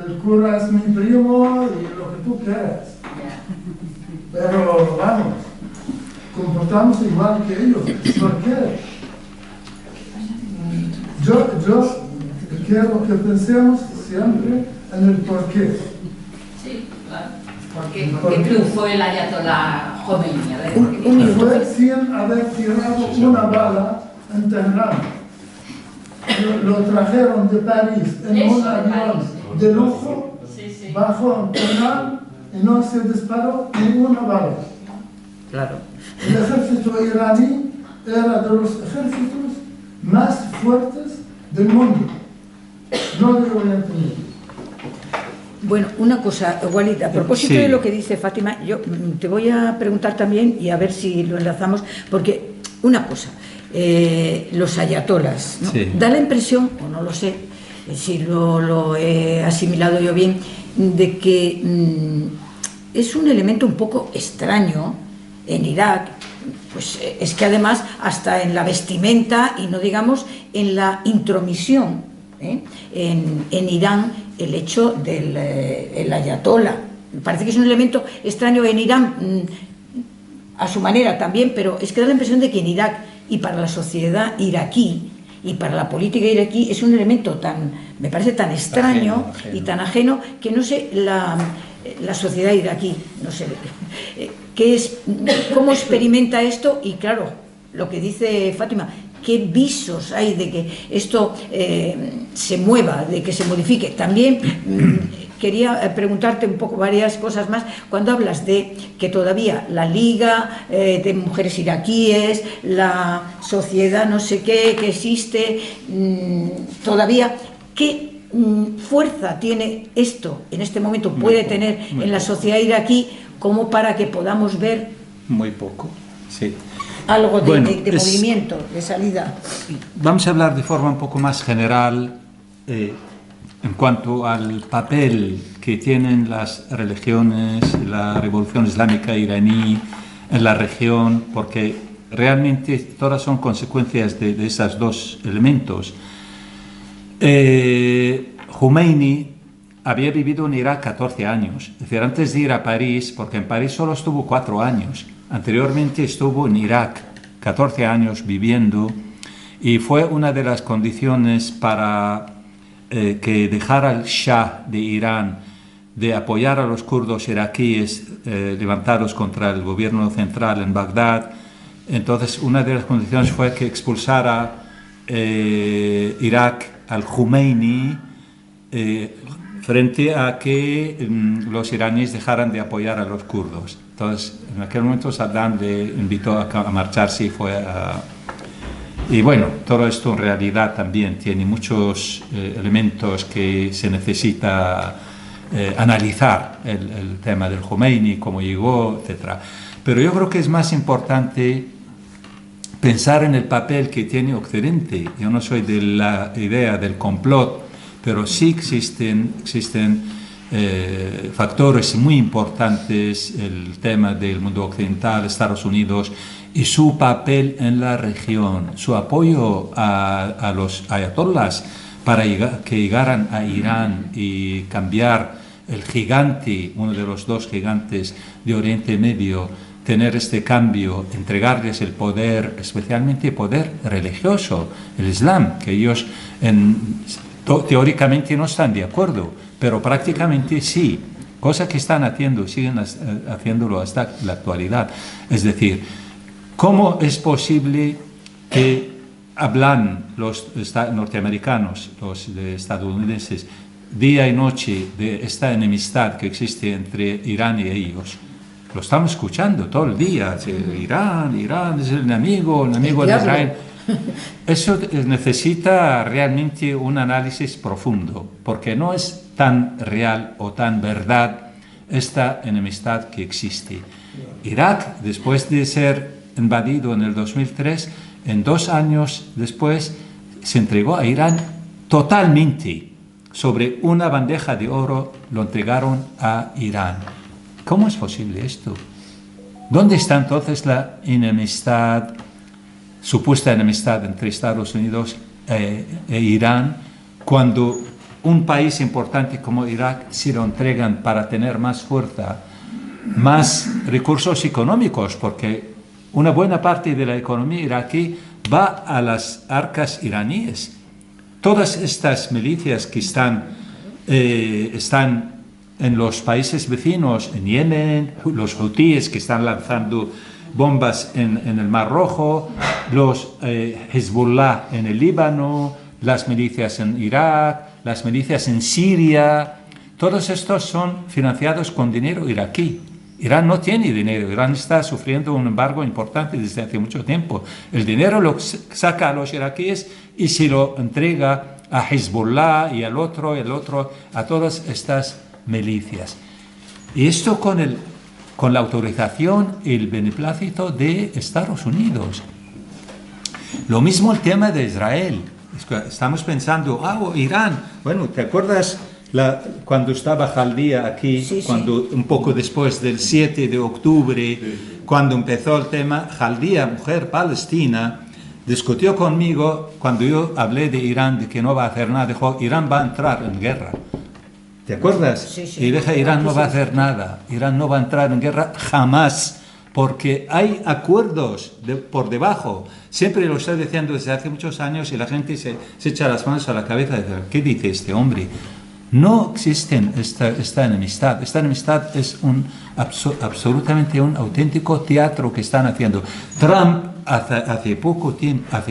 el cura es mi primo y lo que tú quieras. Ya. Pero vamos, comportamos igual que ellos. ¿Por qué? Yo quiero que pensemos siempre en el porqué. Sí, claro. ¿Por qué triunfó el ayatolá Khomeini? A ver, ¿por qué? Un minuto. Fue sin haber tirado una bala en Teherán. Lo trajeron de París en Eso, un de avión París. de lujo, Sí. bajó en Teherán y no se disparó ninguna bala. Claro. El ejército iraní era de los ejércitos más fuertes del mundo, no de Oriente Medio. Bueno, una cosa, Walid, a propósito Sí. de lo que dice Fátima, yo te voy a preguntar también y a ver si lo enlazamos, porque una cosa, los ayatolas, ¿no? Sí. Da la impresión, o no lo sé, si lo he asimilado yo bien, de que es un elemento un poco extraño en Irak. Pues es que además hasta en la vestimenta y no digamos en la intromisión, en Irán, el hecho del el ayatolá. Me parece que es un elemento extraño en Irán, a su manera también, pero es que da la impresión de que en Irak y para la sociedad iraquí y para la política iraquí es un elemento me parece tan extraño y tan ajeno que no sé la sociedad iraquí, no sé cómo experimenta esto. Y claro, lo que dice Fátima, qué visos hay de que esto se mueva, de que se modifique. También quería preguntarte un poco varias cosas más. Cuando hablas de que todavía la Liga de Mujeres Iraquíes, la sociedad no sé qué, que existe, todavía, ¿qué fuerza tiene esto en este momento, puede tener en la sociedad iraquí como para que podamos ver muy poco, sí, algo de movimiento, de salida? Vamos a hablar de forma un poco más general en cuanto al papel que tienen las religiones, la revolución islámica iraní en la región, porque realmente todas son consecuencias de esos dos elementos. Khomeini había vivido en Irak 14 años, es decir, antes de ir a París, porque en París solo estuvo 4 años, anteriormente estuvo en Irak 14 años viviendo, y fue una de las condiciones para que dejara el Shah de Irán de apoyar a los kurdos iraquíes levantados contra el gobierno central en Bagdad. Entonces, una de las condiciones fue que expulsara Irak al Khomeini frente a que los iraníes dejaran de apoyar a los kurdos. Entonces, en aquel momento Saddam le invitó a marcharse y fue a... Y bueno, todo esto en realidad también tiene muchos elementos que se necesita analizar, el tema del Khomeini, cómo llegó, etc. Pero yo creo que es más importante pensar en el papel que tiene Occidente. Yo no soy de la idea del complot, pero sí existen factores muy importantes, el tema del mundo occidental, Estados Unidos, y su papel en la región, su apoyo a los ayatolás para que llegaran a Irán y cambiar el gigante, uno de los dos gigantes de Oriente Medio, tener este cambio, entregarles el poder, especialmente el poder religioso, el Islam, que ellos teóricamente no están de acuerdo, pero prácticamente sí, cosa que están haciendo, siguen haciéndolo hasta la actualidad. Es decir, ¿cómo es posible que hablan los norteamericanos, los estadounidenses, día y noche de esta enemistad que existe entre Irán y ellos? Lo estamos escuchando todo el día. Irán es el enemigo de Israel. Eso necesita realmente un análisis profundo, porque no es tan real o tan verdad esta enemistad que existe. Irak, después de ser invadido en el 2003, en 2 años después se entregó a Irán totalmente. Sobre una bandeja de oro lo entregaron a Irán. ¿Cómo es posible esto? ¿Dónde está entonces la enemistad, supuesta enemistad entre Estados Unidos e Irán, cuando un país importante como Irak se lo entregan para tener más fuerza, más recursos económicos? Porque una buena parte de la economía iraquí va a las arcas iraníes. Todas estas milicias que están en los países vecinos, en Yemen, los hutíes que están lanzando bombas en el Mar Rojo, los Hezbollah en el Líbano, las milicias en Irak, las milicias en Siria, todos estos son financiados con dinero iraquí. Irán no tiene dinero, Irán está sufriendo un embargo importante desde hace mucho tiempo. El dinero lo saca a los iraquíes y se lo entrega a Hezbollah y al otro, a todas estas milicias. Y esto con la autorización y el beneplácito de Estados Unidos. Lo mismo el tema de Israel. Estamos pensando, Irán, bueno, ¿te acuerdas cuando estaba Jaldía aquí, sí, un poco después del 7 de octubre, cuando empezó el tema, Jaldía, mujer palestina, discutió conmigo cuando yo hablé de Irán, de que no va a hacer nada, dijo, Irán va a entrar en guerra. ¿Te acuerdas? Sí. Y dije, Irán no va a hacer nada, Irán no va a entrar en guerra jamás, porque hay acuerdos por debajo. Siempre lo estoy diciendo desde hace muchos años y la gente se echa las manos a la cabeza y dice, ¿qué dice este hombre? No existe esta enemistad. Esta enemistad es absolutamente un auténtico teatro que están haciendo. Trump hace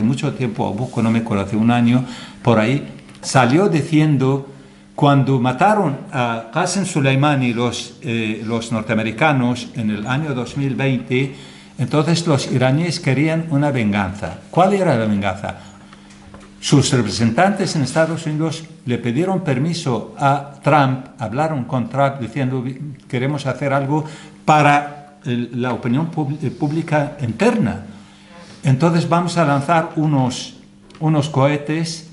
mucho tiempo, poco, no me acuerdo, hace un año, por ahí, salió diciendo, cuando mataron a Qasem Soleimani los norteamericanos en el año 2020, entonces los iraníes querían una venganza. ¿Cuál era la venganza? Sus representantes en Estados Unidos le pidieron permiso a Trump, hablaron con Trump diciendo queremos hacer algo para la opinión pública interna. Entonces vamos a lanzar unos cohetes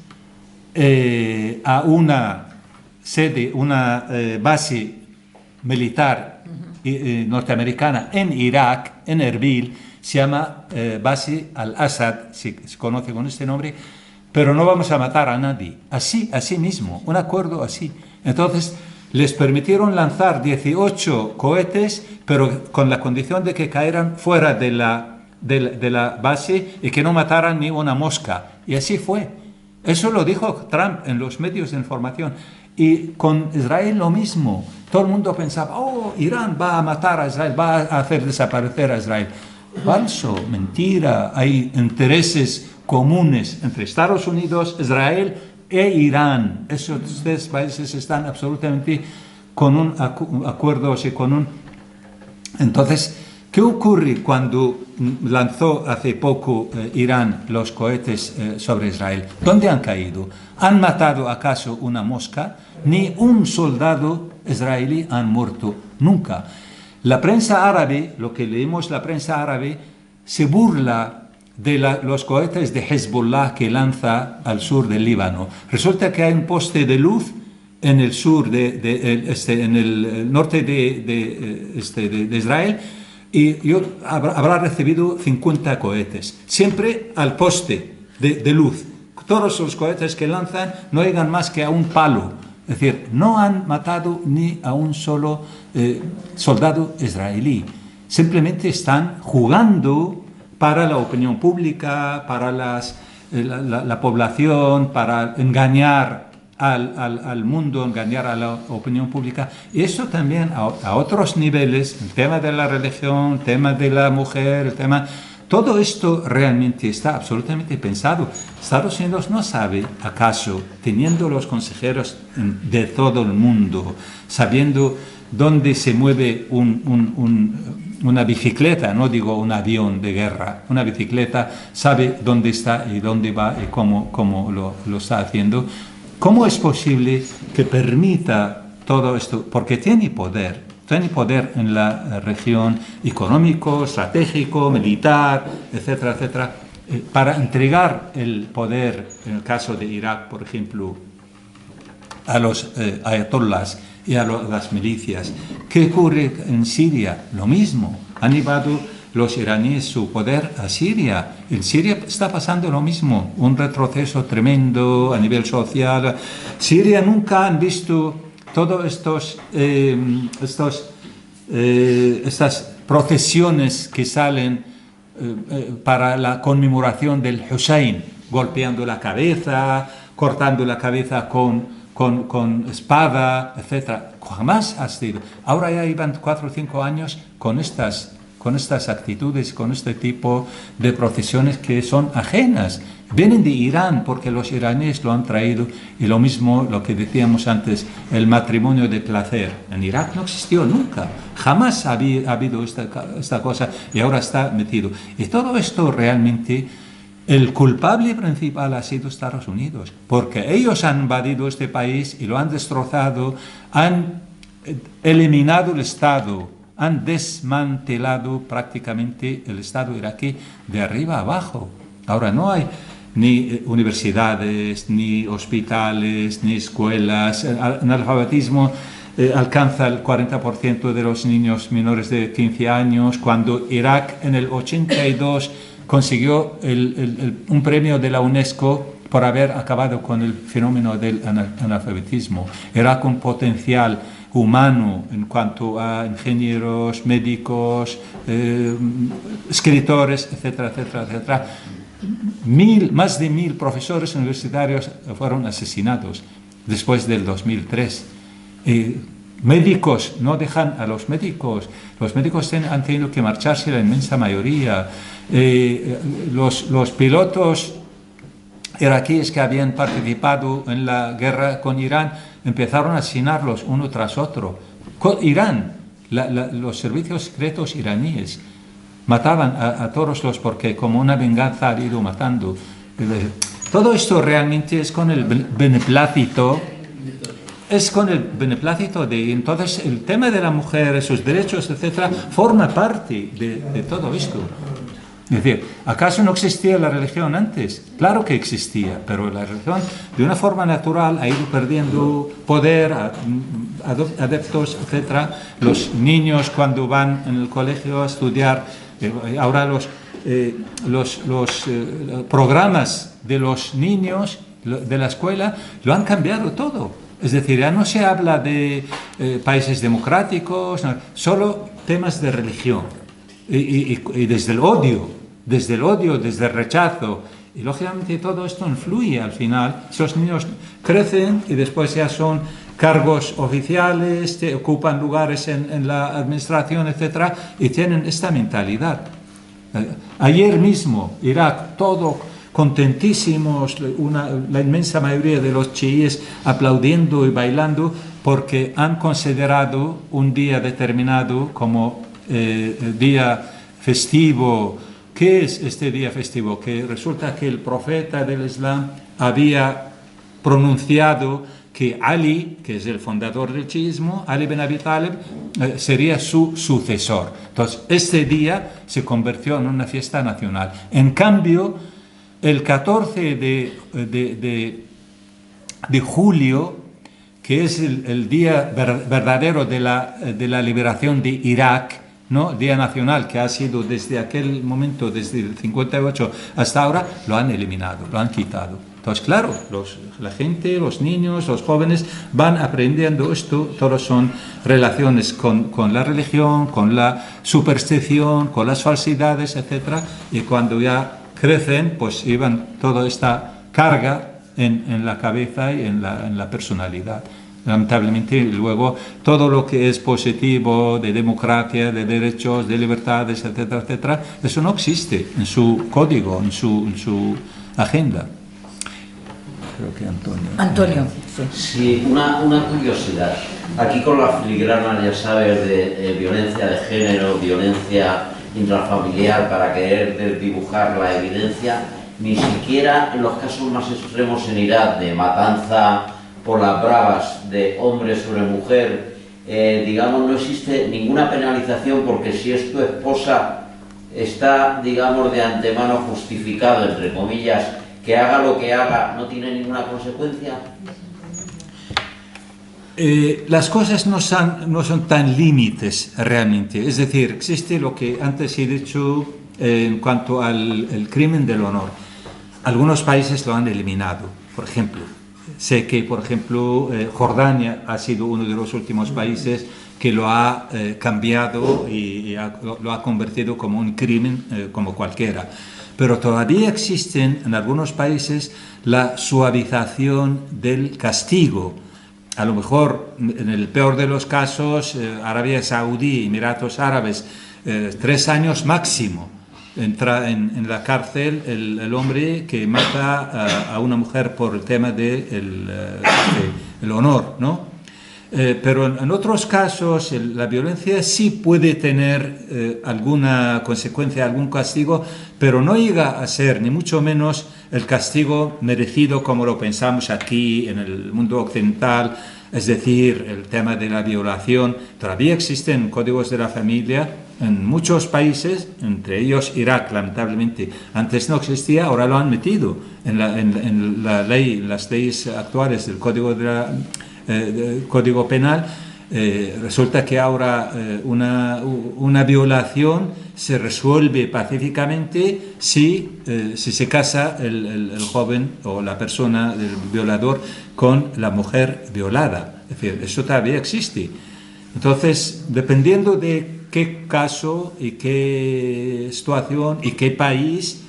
a una sede, una base militar norteamericana en Irak, en Erbil, se llama base Al-Assad, se conoce con este nombre, pero no vamos a matar a nadie. Así mismo, un acuerdo así. Entonces, les permitieron lanzar 18 cohetes, pero con la condición de que cayeran fuera de la base y que no mataran ni una mosca. Y así fue. Eso lo dijo Trump en los medios de información. Y con Israel lo mismo. Todo el mundo pensaba, Irán va a matar a Israel, va a hacer desaparecer a Israel. Falso, mentira. Hay intereses comunes entre Estados Unidos, Israel e Irán. Esos tres países están absolutamente con un acuerdo, Entonces, ¿qué ocurre cuando lanzó hace poco Irán los cohetes sobre Israel? ¿Dónde han caído? ¿Han matado acaso una mosca? Ni un soldado israelí han muerto nunca. La prensa árabe, lo que leemos la prensa árabe, se burla de los cohetes de Hezbollah que lanza al sur del Líbano. Resulta que hay un poste de luz en el sur, en el norte de Israel, y habrá recibido 50 cohetes, siempre al poste de luz. Todos los cohetes que lanzan no llegan más que a un palo. Es decir, no han matado ni a un solo soldado israelí. Simplemente están jugando para la opinión pública, para la población, para engañar al mundo, engañar a la opinión pública. Y eso también a otros niveles, el tema de la religión, el tema de la mujer, el tema... Todo esto realmente está absolutamente pensado. Estados Unidos no sabe, acaso, teniendo los consejeros de todo el mundo, sabiendo dónde se mueve una bicicleta, no digo un avión de guerra, una bicicleta, sabe dónde está y dónde va y cómo lo está haciendo. ¿Cómo es posible que permita todo esto? Porque tiene poder en la región económico, estratégico, militar, etcétera, etcétera, para entregar el poder, en el caso de Irak, por ejemplo, a los ayatolás y a las milicias. ¿Qué ocurre en Siria? Lo mismo. Han llevado los iraníes su poder a Siria. En Siria está pasando lo mismo, un retroceso tremendo a nivel social. Siria nunca han visto todas estas procesiones que salen para la conmemoración del Hussein, golpeando la cabeza, cortando la cabeza con espada, etc. Jamás ha sido. Ahora ya llevan 4 o 5 años con estas actitudes, con este tipo de procesiones que son ajenas. Vienen de Irán porque los iraníes lo han traído, y lo mismo lo que decíamos antes, el matrimonio de placer. En Irak no existió nunca, jamás ha habido esta cosa, y ahora está metido. Y todo esto realmente, el culpable principal ha sido Estados Unidos, porque ellos han invadido este país y lo han destrozado, han eliminado el Estado, han desmantelado prácticamente el Estado iraquí de arriba a abajo. Ahora no hay ni universidades, ni hospitales, ni escuelas. El analfabetismo alcanza el 40% de los niños menores de 15 años, cuando Irak en el 82 consiguió un premio de la UNESCO por haber acabado con el fenómeno del analfabetismo. Irak, un potencial humano en cuanto a ingenieros, médicos, escritores, etcétera, etcétera, etcétera. Más de 1000 profesores universitarios fueron asesinados después del 2003. Médicos, no dejan a los médicos han tenido que marcharse la inmensa mayoría. Los pilotos iraquíes que habían participado en la guerra con Irán empezaron a asesinarlos uno tras otro. Irán, los servicios secretos iraníes mataban a todos porque como una venganza han ido matando. Todo esto realmente es con el beneplácito. Entonces el tema de la mujer, sus derechos, etcétera, forma parte de todo esto. Es decir, ¿acaso no existía la religión antes? Claro que existía, pero la religión de una forma natural ha ido perdiendo poder, adeptos, etcétera. Los niños cuando van en el colegio a estudiar, ahora los programas de los niños de la escuela lo han cambiado todo. Es decir, ya no se habla de países democráticos, no, solo temas de religión. Y desde el odio, desde el rechazo. Y lógicamente todo esto influye al final. Esos niños crecen y después ya son cargos oficiales, ocupan lugares en la administración, etc. Y tienen esta mentalidad. Ayer mismo, Irak, todo contentísimos, la inmensa mayoría de los chiíes aplaudiendo y bailando porque han considerado un día determinado como día festivo. ¿Qué es este día festivo? Que resulta que el profeta del Islam había pronunciado que Ali, que es el fundador del chiismo, Ali bin Abi Talib, sería su sucesor. Entonces, este día se convirtió en una fiesta nacional. En cambio, el 14 de julio, que es el día verdadero de la liberación de Irak, ¿no? Día nacional que ha sido desde aquel momento, desde el 58 hasta ahora, lo han eliminado, lo han quitado. Entonces, claro, la gente, los niños, los jóvenes van aprendiendo esto, todos son relaciones con la religión, con la superstición, con las falsidades, etc. Y cuando ya crecen, pues llevan toda esta carga en la cabeza y en la personalidad. Lamentablemente, luego, todo lo que es positivo de democracia, de derechos, de libertades, etcétera, etcétera, eso no existe en su código, en su agenda. Creo que Antonio. Sí, una curiosidad. Aquí con la filigrana, ya sabes, de violencia de género, violencia intrafamiliar, para querer dibujar la evidencia, ni siquiera en los casos más extremos en Irak, de matanza por las bravas de hombre sobre mujer, digamos, no existe ninguna penalización, porque si es tu esposa, está, digamos, de antemano justificado, entre comillas, que haga lo que haga, no tiene ninguna consecuencia. Las cosas no son tan límites realmente. Es decir, existe lo que antes he dicho en cuanto al crimen del honor. Algunos países lo han eliminado. Por ejemplo, sé que Jordania ha sido uno de los últimos países que lo ha cambiado y lo ha convertido como un crimen como cualquiera. Pero todavía existen en algunos países la suavización del castigo. A lo mejor, en el peor de los casos, Arabia Saudí, Emiratos Árabes, 3 años máximo. Entra en la cárcel el hombre que mata a una mujer por el tema del honor, ¿no? Pero en otros casos la violencia sí puede tener alguna consecuencia, algún castigo, pero no llega a ser, ni mucho menos, el castigo merecido como lo pensamos aquí en el mundo occidental. Es decir, el tema de la violación. Todavía existen códigos de la familia en muchos países, entre ellos Irak, lamentablemente. Antes no existía, ahora lo han metido en la ley, en las leyes actuales del Código Penal. Resulta que ahora una violación se resuelve pacíficamente si se casa el joven o la persona del violador con la mujer violada. Es decir, eso todavía existe. Entonces, dependiendo de qué caso y qué situación y qué país,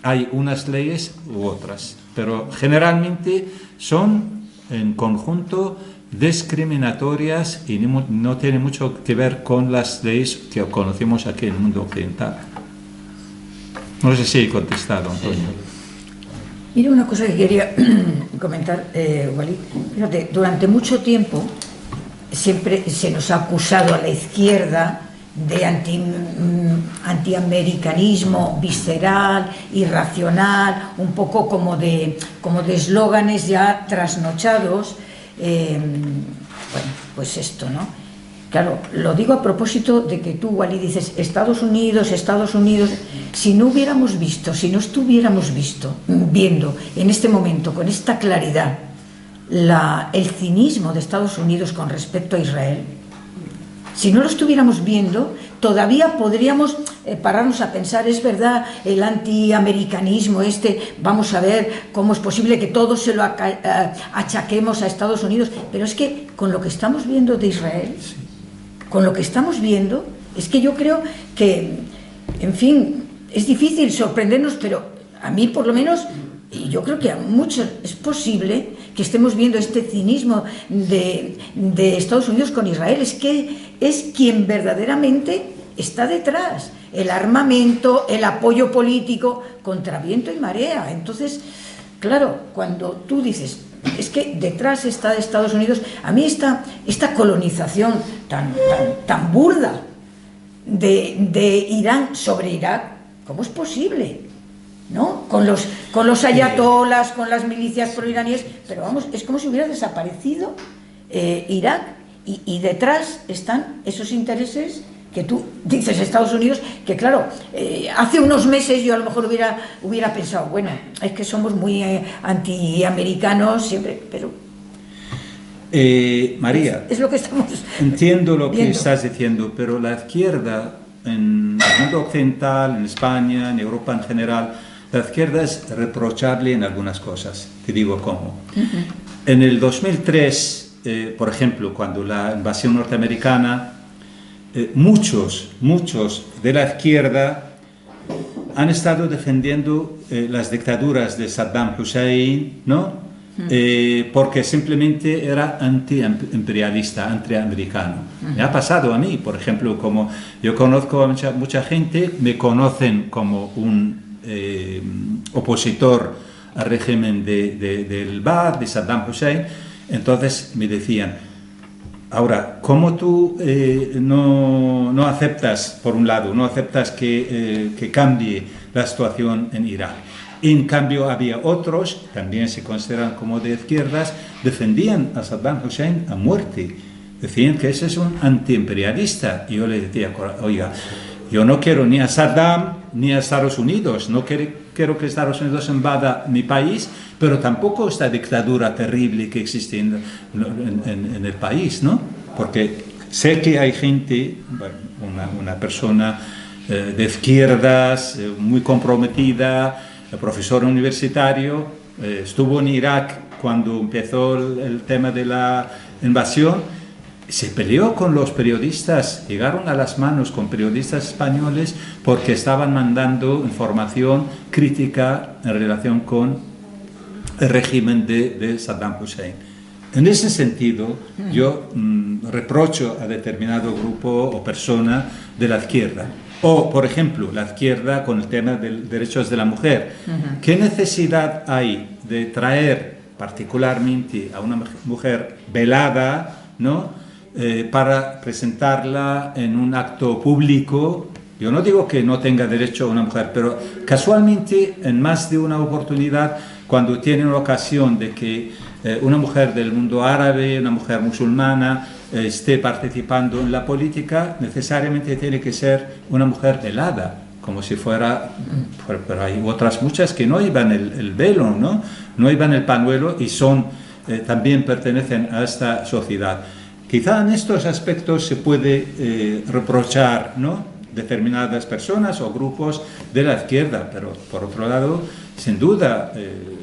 hay unas leyes u otras. Pero generalmente son en conjunto discriminatorias y no tiene mucho que ver con las leyes que conocemos aquí en el mundo occidental. No sé si he contestado, Antonio. Mira, una cosa que quería comentar, Walid. Fíjate, durante mucho tiempo siempre se nos ha acusado a la izquierda de antiamericanismo visceral, irracional, un poco como de eslóganes ya trasnochados. Bueno, pues esto, ¿no? Claro, lo digo a propósito de que tú, Walid, dices Estados Unidos, si no hubiéramos visto, si no estuviéramos viendo en este momento con esta claridad el cinismo de Estados Unidos con respecto a Israel, si no lo estuviéramos viendo, todavía podríamos pararnos a pensar, es verdad, el antiamericanismo vamos a ver cómo es posible que todo se lo achaquemos a Estados Unidos, pero es que con lo que estamos viendo de Israel, con lo que estamos viendo, es que yo creo que, en fin, es difícil sorprendernos, pero a mí por lo menos, y yo creo que a muchos es posible que estemos viendo este cinismo de Estados Unidos con Israel. Es que es quien verdaderamente está detrás, el armamento, el apoyo político contra viento y marea. Entonces, claro, cuando tú dices, es que detrás está de Estados Unidos, a mí esta colonización tan burda de Irán sobre Irak, ¿cómo es posible? ¿No? Con los ayatolas, con las milicias proiraníes, pero vamos, es como si hubiera desaparecido Irak y detrás están esos intereses que tú dices Estados Unidos, que claro, hace unos meses yo a lo mejor hubiera pensado, bueno, es que somos muy antiamericanos siempre, pero María, es lo que estamos entiendo lo viendo. que estás diciendo, pero la izquierda en el mundo occidental, en España, en Europa en general, la izquierda es reprochable en algunas cosas. Te digo cómo. En el 2003, por ejemplo, cuando la invasión norteamericana, muchos de la izquierda han estado defendiendo las dictaduras de Saddam Hussein, ¿no? Porque simplemente era antiimperialista, antiamericano. Me ha pasado a mí, por ejemplo, como yo conozco a mucha gente, me conocen como un opositor al régimen del Ba'ath, de Saddam Hussein. Entonces me decían, ahora, ¿cómo tú no aceptas, por un lado, no aceptas que cambie la situación en Irak? En cambio, había otros, también se consideran como de izquierdas, defendían a Saddam Hussein a muerte. Decían que ese es un antiimperialista. Y yo le decía, oiga, yo no quiero ni a Saddam ni a Estados Unidos, no quiero que Estados Unidos invada mi país, pero tampoco esta dictadura terrible que existe en el país, ¿no? Porque sé que hay gente, bueno, una persona de izquierdas, muy comprometida, profesor universitario, estuvo en Irak cuando empezó el tema de la invasión. Se peleó con los periodistas, llegaron a las manos con periodistas españoles porque estaban mandando información crítica en relación con el régimen de Saddam Hussein. En ese sentido, yo reprocho a determinado grupo o persona de la izquierda. O, por ejemplo, la izquierda con el tema de los derechos de la mujer. ¿Qué necesidad hay de traer particularmente a una mujer velada, ¿no? Para presentarla en un acto público? Yo no digo que no tenga derecho una mujer, pero casualmente en más de una oportunidad, cuando tiene una ocasión de que una mujer del mundo árabe, una mujer musulmana, esté participando en la política, necesariamente tiene que ser una mujer velada, como si fuera, pero hay otras muchas que no llevan el velo, ¿no? No llevan el pañuelo y también pertenecen a esta sociedad. Quizá en estos aspectos se puede reprochar, ¿no?, determinadas personas o grupos de la izquierda, pero por otro lado, sin duda,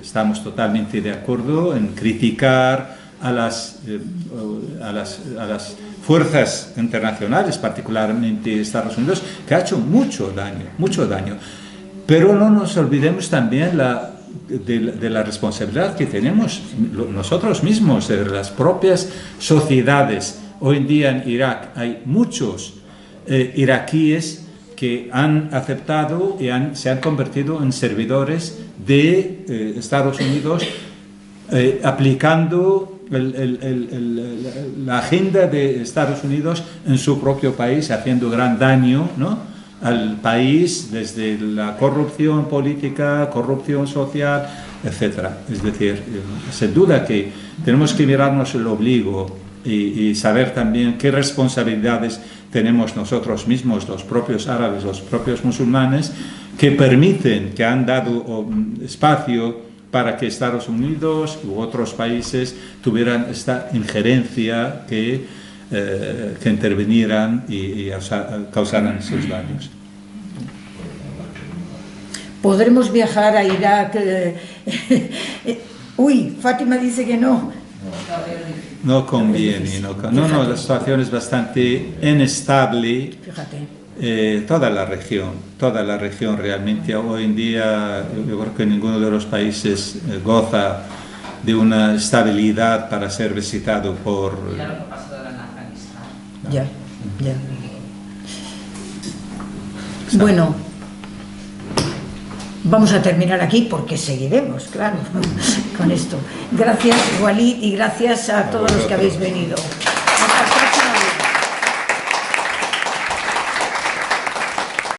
estamos totalmente de acuerdo en criticar a las fuerzas internacionales, particularmente Estados Unidos, que ha hecho mucho daño. Pero no nos olvidemos también de la responsabilidad que tenemos nosotros mismos, de las propias sociedades. Hoy en día en Irak hay muchos iraquíes que han aceptado y se han convertido en servidores de Estados Unidos, aplicando la agenda de Estados Unidos en su propio país, haciendo gran daño, ¿no?, al país, desde la corrupción política, corrupción social, etc. Es decir, sin duda que tenemos que mirarnos el ombligo y saber también qué responsabilidades tenemos nosotros mismos, los propios árabes, los propios musulmanes, que permiten, que han dado espacio para que Estados Unidos u otros países tuvieran esta injerencia que intervinieran y causaran esos daños. ¿Podremos viajar a Irak? Uy, Fátima dice que no. No conviene, no, la situación es bastante inestable. Fíjate. Toda la región realmente. Hoy en día yo creo que ninguno de los países goza de una estabilidad para ser visitado por... Ya lo que ha pasado en Afganistán. Ya. Bueno, vamos a terminar aquí porque seguiremos, claro, con esto. Gracias, Walid, y gracias a todos los que habéis venido.